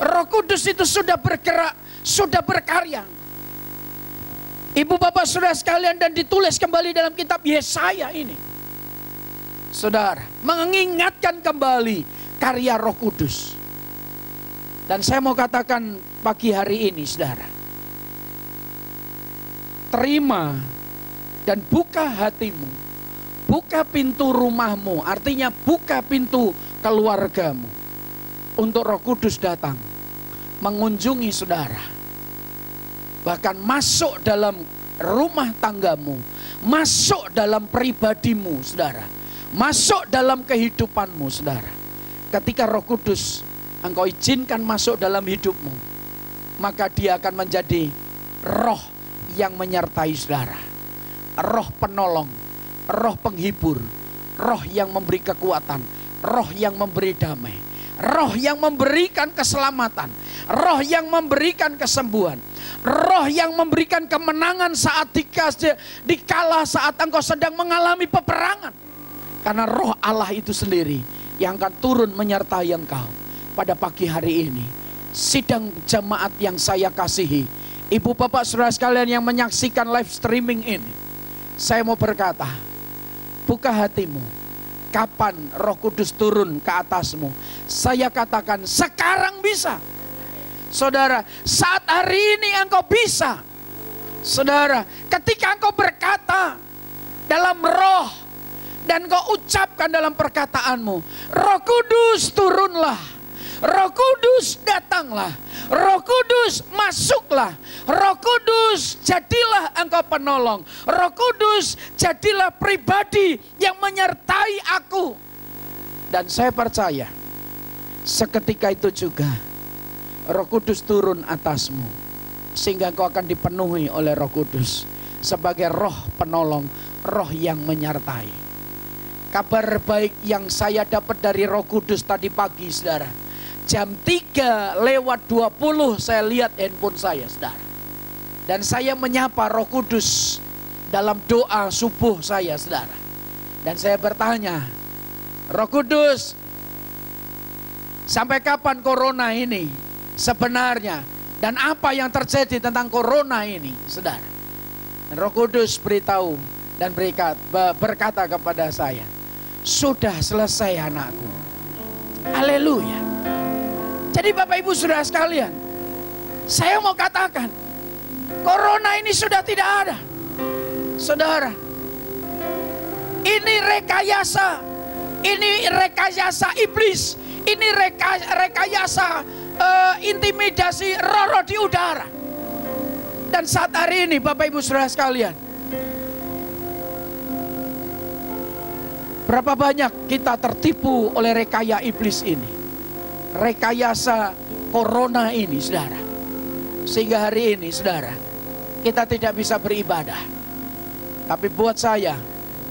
Roh Kudus itu sudah bergerak, sudah berkarya. Ibu bapak saudara sekalian, dan ditulis kembali dalam kitab Yesaya ini, saudara, mengingatkan kembali karya Roh Kudus. Dan saya mau katakan pagi hari ini, saudara, terima dan buka hatimu, buka pintu rumahmu, artinya buka pintu keluargamu untuk Roh Kudus datang mengunjungi saudara, bahkan masuk dalam rumah tanggamu, masuk dalam pribadimu, saudara, masuk dalam kehidupanmu, saudara. Ketika Roh Kudus engkau izinkan masuk dalam hidupmu, maka dia akan menjadi roh yang menyertai saudara, roh penolong, roh penghibur, roh yang memberi kekuatan, roh yang memberi damai, roh yang memberikan keselamatan, roh yang memberikan kesembuhan, roh yang memberikan kemenangan saat dikala saat engkau sedang mengalami peperangan. Karena Roh Allah itu sendiri yang akan turun menyertai engkau. Pada pagi hari ini, sidang jemaat yang saya kasihi, ibu bapak saudara sekalian yang menyaksikan live streaming ini, saya mau berkata, buka hatimu. Kapan Roh Kudus turun ke atasmu? Saya katakan sekarang bisa. Saudara, saat hari ini engkau bisa. Saudara, ketika engkau berkata dalam roh dan engkau ucapkan dalam perkataanmu, Roh Kudus turunlah, Roh Kudus datanglah, Roh Kudus masuklah, Roh Kudus jadilah engkau penolong, Roh Kudus jadilah pribadi yang menyertai aku. Dan saya percaya seketika itu juga Roh Kudus turun atasmu, sehingga engkau akan dipenuhi oleh Roh Kudus sebagai roh penolong, roh yang menyertai. Kabar baik yang saya dapat dari Roh Kudus tadi pagi, saudara, jam 3:20 saya lihat handphone saya, saudara, dan saya menyapa Roh Kudus dalam doa subuh saya, saudara. Dan saya bertanya, Roh Kudus, sampai kapan corona ini sebenarnya, dan apa yang terjadi tentang corona ini, saudara? Dan Roh Kudus beritahu dan berkata kepada saya, sudah selesai anakku. Haleluya. Jadi Bapak Ibu saudara sekalian, saya mau katakan, corona ini sudah tidak ada. Saudara, Ini rekayasa. Ini rekayasa iblis. Ini rekayasa intimidasi roh-roh di udara. Dan saat hari ini Bapak Ibu Saudara sekalian, berapa banyak kita tertipu oleh rekayasa iblis ini, rekayasa corona ini, saudara. Sehingga hari ini, saudara, kita tidak bisa beribadah. Tapi buat saya,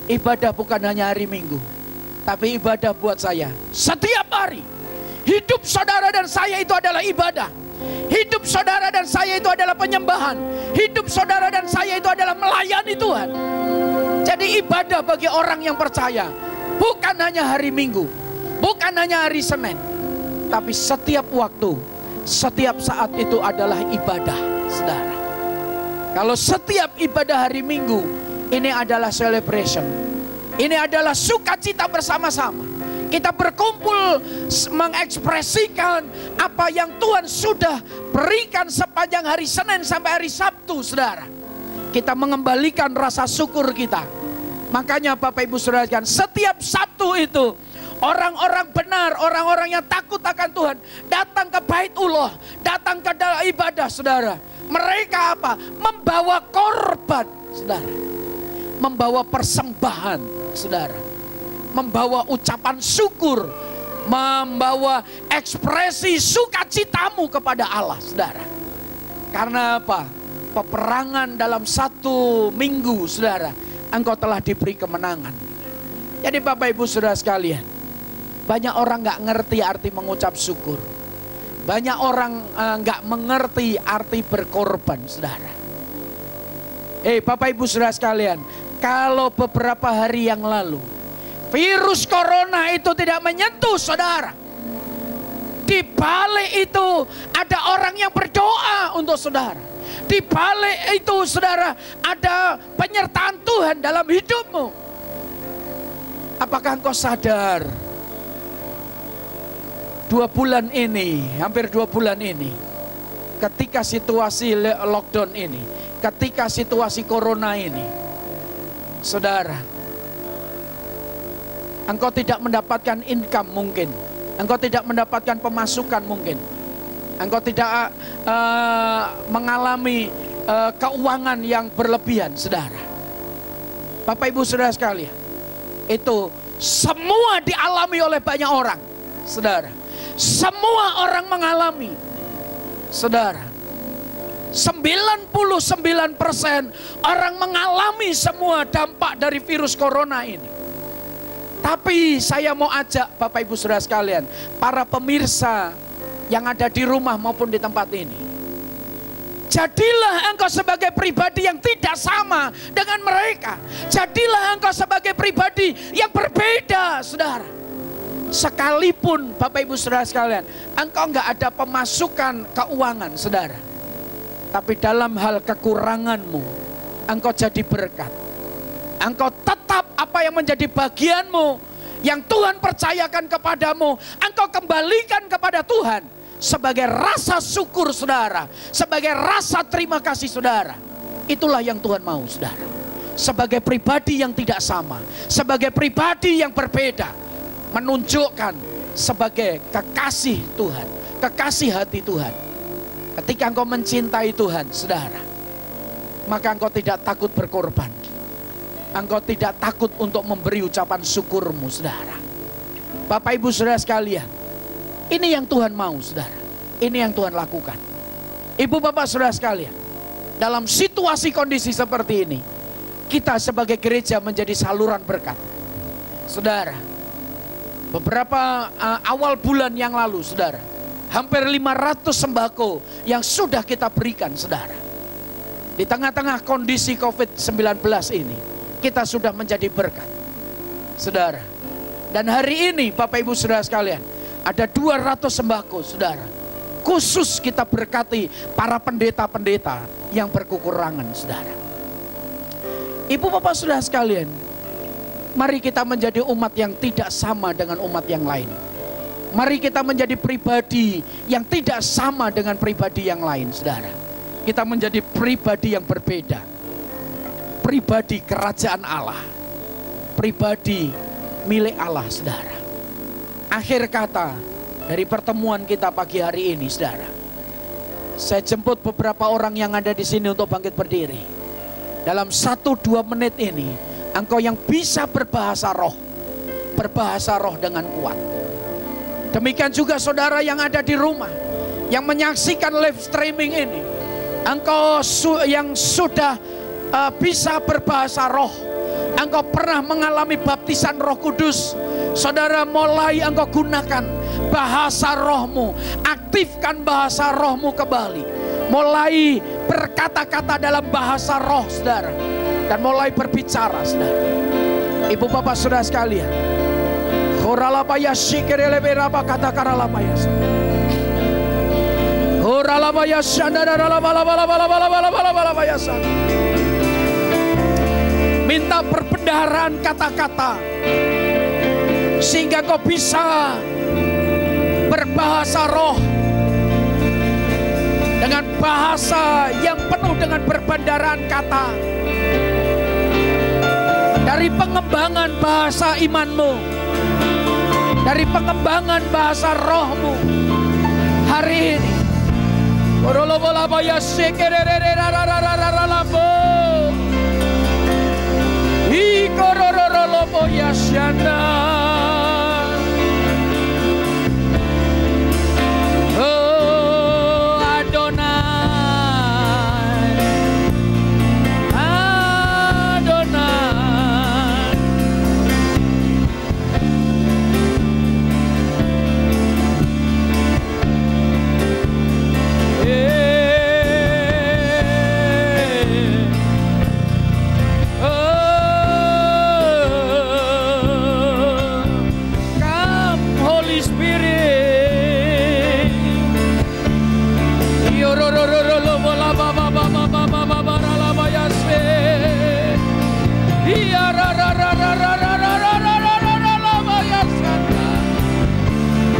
ibadah bukan hanya hari Minggu, tapi ibadah buat saya setiap hari. Hidup saudara dan saya itu adalah ibadah. Hidup saudara dan saya itu adalah penyembahan. Hidup saudara dan saya itu adalah melayani Tuhan. Jadi ibadah bagi orang yang percaya bukan hanya hari Minggu, bukan hanya hari Senin, tapi setiap waktu, setiap saat itu adalah ibadah, saudara. Kalau setiap ibadah hari Minggu, ini adalah celebration. Ini adalah sukacita bersama-sama. Kita berkumpul mengekspresikan apa yang Tuhan sudah berikan sepanjang hari Senin sampai hari Sabtu, saudara. Kita mengembalikan rasa syukur kita. Makanya Bapak Ibu Saudara sekalian, setiap Sabtu itu orang-orang benar, orang-orang yang takut akan Tuhan datang ke Baitullah, datang ke dalam ibadah, saudara. Mereka apa? Membawa korban, saudara. Membawa persembahan, saudara. Membawa ucapan syukur, membawa ekspresi sukacitamu kepada Allah, saudara. Karena apa? Peperangan dalam satu minggu, saudara, engkau telah diberi kemenangan. Jadi Bapak Ibu Saudara sekalian, banyak orang gak ngerti arti mengucap syukur. Banyak orang gak mengerti arti berkorban, saudara. Bapak Ibu Saudara sekalian, kalau beberapa hari yang lalu virus corona itu tidak menyentuh saudara, di balik itu ada orang yang berdoa untuk saudara. Di balik itu saudara ada penyertaan Tuhan dalam hidupmu. Apakah engkau sadar 2 bulan ini, hampir 2 bulan ini, ketika situasi lockdown ini, ketika situasi corona ini, saudara, engkau tidak mendapatkan income mungkin, engkau tidak mendapatkan pemasukan mungkin, engkau tidak mengalami keuangan yang berlebihan, saudara. Bapak Ibu Saudara sekalian, itu semua dialami oleh banyak orang, saudara. Semua orang mengalami, saudara. 99% orang mengalami semua dampak dari virus corona ini. Tapi saya mau ajak Bapak Ibu Saudara sekalian, para pemirsa yang ada di rumah maupun di tempat ini, jadilah engkau sebagai pribadi yang tidak sama dengan mereka. Jadilah engkau sebagai pribadi yang berbeda, saudara. Sekalipun Bapak Ibu Saudara sekalian, engkau enggak ada pemasukan keuangan, saudara, tapi dalam hal kekuranganmu, engkau jadi berkat. Engkau tetap apa yang menjadi bagianmu, yang Tuhan percayakan kepadamu, engkau kembalikan kepada Tuhan sebagai rasa syukur, saudara, sebagai rasa terima kasih, saudara. Itulah yang Tuhan mau, saudara. Sebagai pribadi yang tidak sama, sebagai pribadi yang berbeda, menunjukkan sebagai kekasih Tuhan, kekasih hati Tuhan. Ketika engkau mencintai Tuhan, saudara, maka engkau tidak takut berkorban. Engkau tidak takut untuk memberi ucapan syukurmu, saudara. Bapak Ibu Saudara sekalian, ini yang Tuhan mau, saudara. Ini yang Tuhan lakukan. Ibu Bapak Saudara sekalian, dalam situasi kondisi seperti ini, kita sebagai gereja menjadi saluran berkat. Saudara, beberapa awal bulan yang lalu, saudara, hampir 500 sembako yang sudah kita berikan, saudara. Di tengah-tengah kondisi COVID-19 ini, kita sudah menjadi berkat, saudara. Dan hari ini Bapak Ibu Saudara sekalian, ada 200 sembako, saudara. Khusus kita berkati para pendeta-pendeta yang berkekurangan, saudara. Ibu Bapak Saudara sekalian, mari kita menjadi umat yang tidak sama dengan umat yang lain. Mari kita menjadi pribadi yang tidak sama dengan pribadi yang lain, saudara. Kita menjadi pribadi yang berbeda. Pribadi kerajaan Allah, pribadi milik Allah, saudara. Akhir kata dari pertemuan kita pagi hari ini, saudara. Saya jemput beberapa orang yang ada di sini untuk bangkit berdiri. Dalam 1-2 menit ini, engkau yang bisa berbahasa roh dengan kuat. Demikian juga saudara yang ada di rumah, yang menyaksikan live streaming ini. Engkau yang sudah bisa berbahasa roh, engkau pernah mengalami baptisan Roh Kudus, saudara, mulai engkau gunakan bahasa rohmu, aktifkan bahasa rohmu kembali, mulai berkata-kata dalam bahasa roh, saudara, dan mulai berbicara, saudara. Ibu bapak saudara sekalian, koralabaya shikereleberaba kata karalabaya, koralabaya shandaralabalabalabalabalabalabalabalabaya. Minta perbendaharaan kata-kata sehingga kau bisa berbahasa roh dengan bahasa yang penuh dengan perbendaharaan kata. Dari pengembangan bahasa imanmu, dari pengembangan bahasa rohmu hari ini. Oh Adonai, Adonai.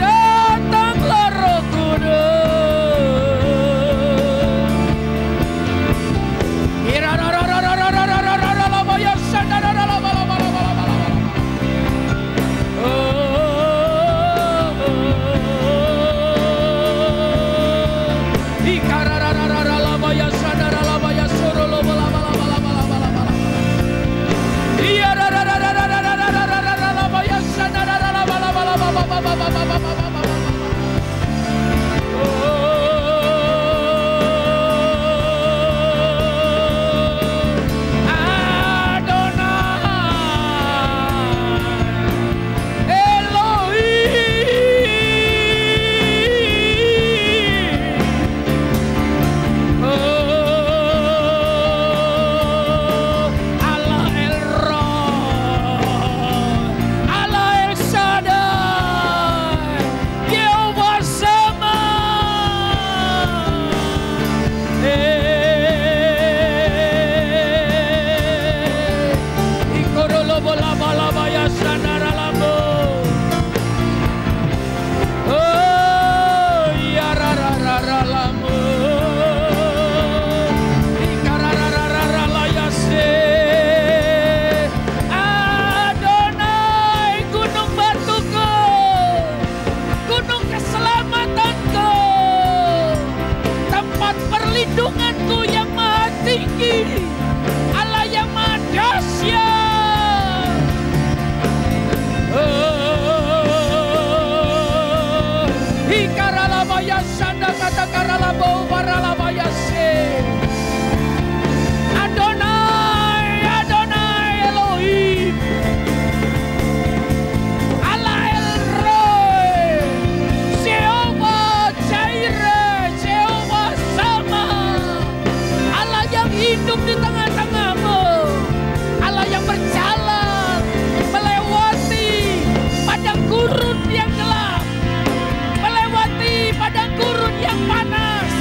Datanglah Roh perlindunganku yang maha tinggi, Allah yang maha dahsyat. Ikaralabaya sanda kata karalabo waralabaya se. Adonai, Adonai Elohim, Allah El Roy, Jehovah Jireh, Jehovah Sama, Allah yang hidup di tengah-tengahmu, Allah yang berjalan melewati padang gurun yang gelap, melewati padang gurun yang panas,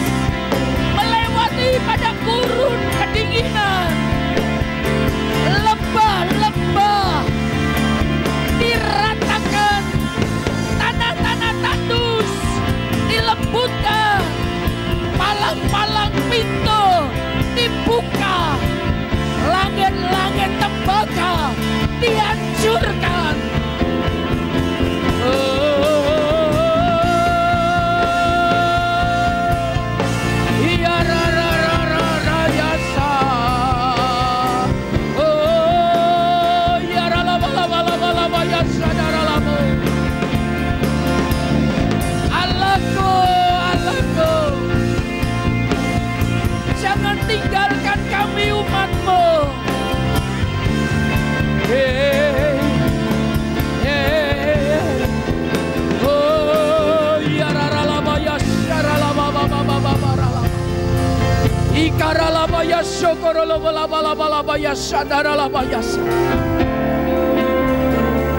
Daralabaya Sokorolabalabalabaya Sadaralabaya.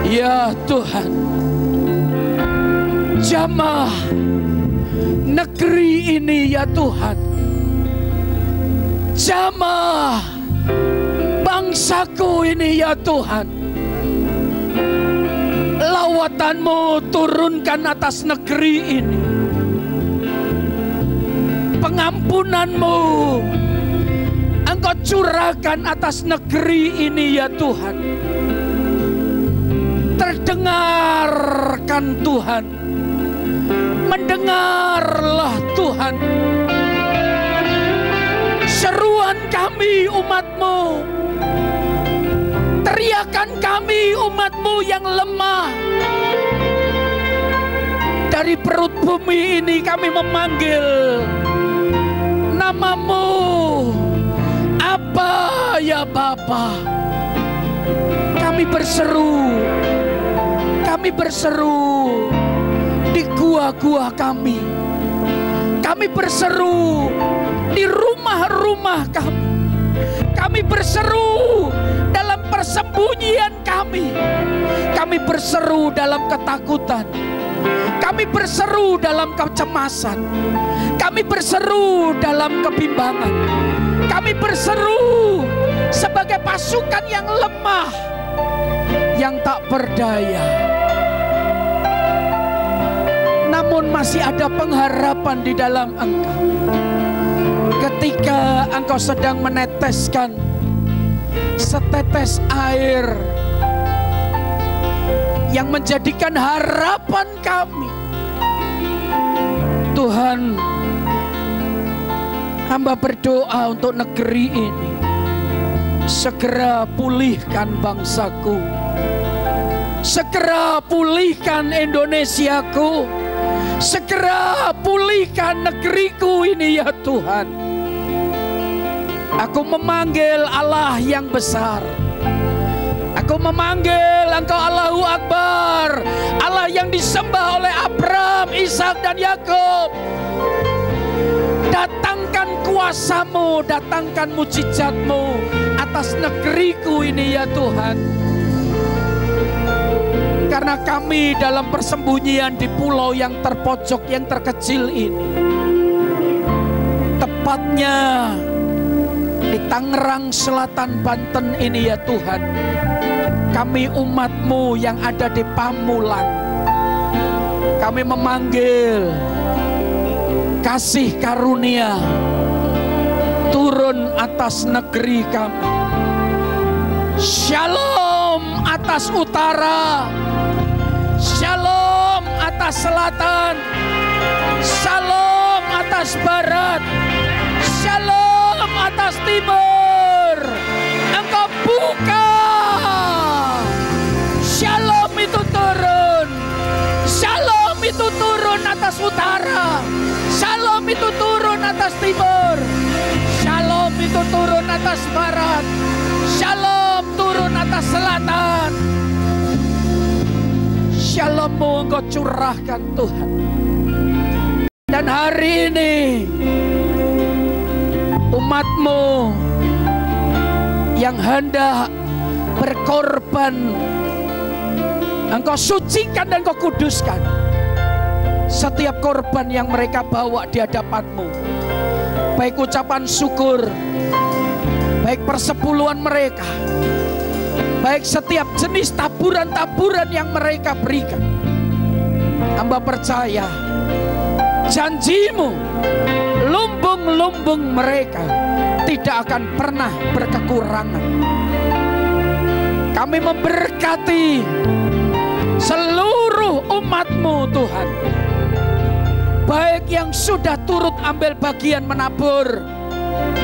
Ya Tuhan, jamah negeri ini ya Tuhan, jamah bangsaku ini ya Tuhan, lawatan-Mu turunkan atas negeri ini, pengampunan-Mu Engkau curahkan atas negeri ini ya Tuhan. Terdengarkan Tuhan, mendengarlah Tuhan seruan kami umat-Mu, teriakan kami umat-Mu yang lemah. Dari perut bumi ini kami memanggil nama-Mu, apa ya Bapa. Kami berseru di gua-gua kami. Kami berseru di rumah-rumah kami. Kami berseru dalam persembunyian kami. Kami berseru dalam ketakutan. Kami berseru dalam kecemasan. Kami berseru dalam kebimbangan. Kami berseru sebagai pasukan yang lemah, yang tak berdaya. Namun masih ada pengharapan di dalam Engkau. Ketika Engkau sedang meneteskan setetes air yang menjadikan harapan kami, Tuhan, hamba berdoa untuk negeri ini. Segera pulihkan bangsaku, segera pulihkan Indonesiaku, segera pulihkan negeriku ini ya Tuhan. Aku memanggil Allah yang besar. Aku memanggil Engkau Allahu Akbar, Allah yang disembah oleh Abraham, Ishak dan Yakub. Datangkan kuasa-Mu, datangkan mujizat-Mu atas negeriku ini ya Tuhan. Karena kami dalam persembunyian di pulau yang terpojok, yang terkecil ini, tepatnya di Tangerang Selatan, Banten ini ya Tuhan. Kami umat-Mu yang ada di Pamulang, kami memanggil kasih karunia turun atas negeri kami. Shalom atas utara, shalom atas selatan, shalom atas barat, shalom atas timur. Engkau buka, shalom itu turun, shalom itu turun atas utara, shalom itu turun atas timur, shalom itu turun atas barat, shalom turun atas selatan. Shalom-Mu Engkau curahkan Tuhan. Dan hari ini umat-Mu yang hendak berkorban, Engkau sucikan dan Engkau kuduskan setiap korban yang mereka bawa di hadapan-Mu. Baik ucapan syukur, baik persepuluhan mereka, baik setiap jenis taburan-taburan yang mereka berikan. Hamba percaya janji-Mu, lumbung-lumbung mereka tidak akan pernah berkekurangan. Kami memberkati seluruh umat-Mu Tuhan, baik yang sudah turut ambil bagian menabur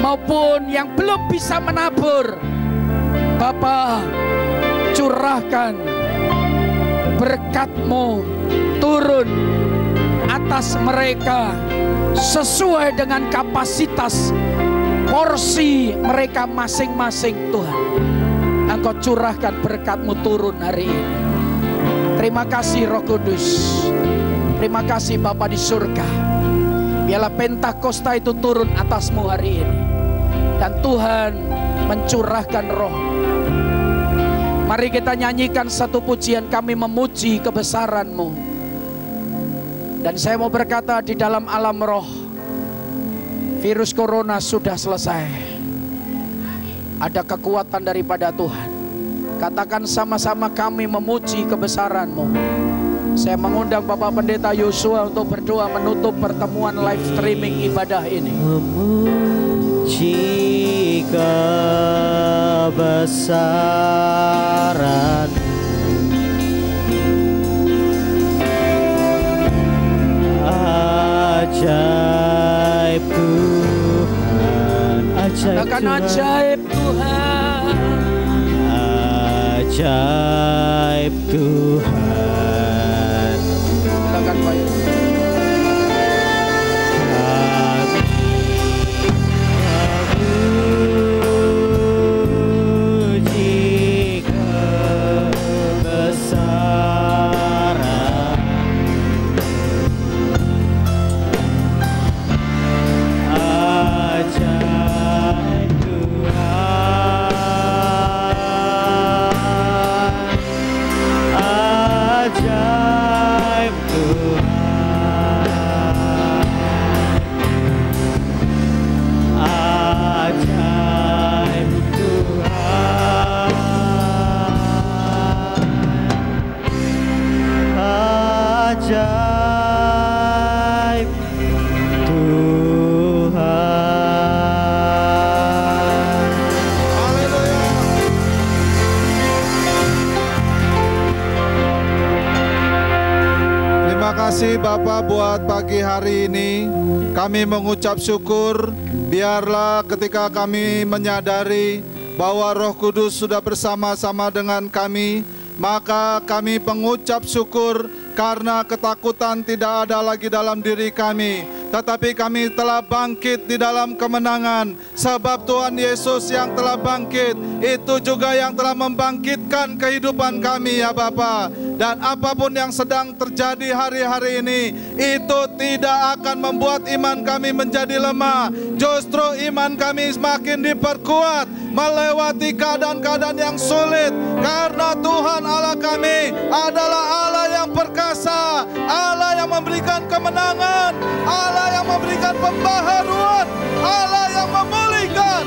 maupun yang belum bisa menabur. Bapa, curahkan berkat-Mu turun atas mereka sesuai dengan kapasitas porsi mereka masing-masing Tuhan. Engkau curahkan berkat-Mu turun hari ini. Terima kasih Roh Kudus. Terima kasih Bapa di surga. Biarlah Pentakosta itu turun atas-Mu hari ini. dan Tuhan mencurahkan roh. Mari kita nyanyikan satu pujian, kami memuji kebesaran-Mu. Dan saya mau berkata, di dalam alam roh, virus corona sudah selesai. Ada kekuatan daripada Tuhan. Katakan sama-sama, kami memuji kebesaran-Mu. Saya mengundang Bapak Pendeta Yosua untuk berdoa menutup pertemuan live streaming ibadah ini. Memuji kebesaran, ajaib Tuhan, ajaib Katakan Tuhan, ajaib Tuhan, ajaib Tuhan. Silakan Pak Yus. Memuji kebesaran, ajaib Tuhan, ajaib Tuhan, ajaib Tuhan, ajaib Tuhan. Haleluya. Terima kasih Bapak buat pagi hari ini. Kami mengucap syukur. Biarlah ketika kami menyadari bahwa Roh Kudus sudah bersama-sama dengan kami, maka kami mengucap syukur karena ketakutan tidak ada lagi dalam diri kami, tetapi kami telah bangkit di dalam kemenangan. Sebab Tuhan Yesus yang telah bangkit, itu juga yang telah membangkitkan kehidupan kami ya Bapa. Dan apapun yang sedang terjadi hari-hari ini, itu tidak akan membuat iman kami menjadi lemah. Justru iman kami semakin diperkuat melewati keadaan-keadaan yang sulit. Karena Tuhan Allah kami adalah Allah yang perkasa, Allah yang memberikan kemenangan, Allah yang memberikan pembaharuan, Allah yang memulihkan.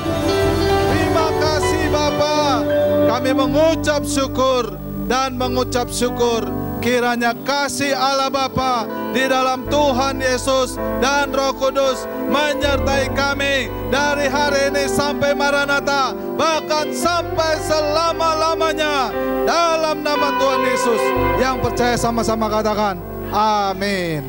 Terima kasih Bapa. Kami mengucap syukur dan mengucap syukur kiranya kasih Allah Bapa di dalam Tuhan Yesus dan Roh Kudus menyertai kami dari hari ini sampai Maranatha, bahkan sampai selama-lamanya. Dalam nama Tuhan Yesus, yang percaya sama-sama katakan amin.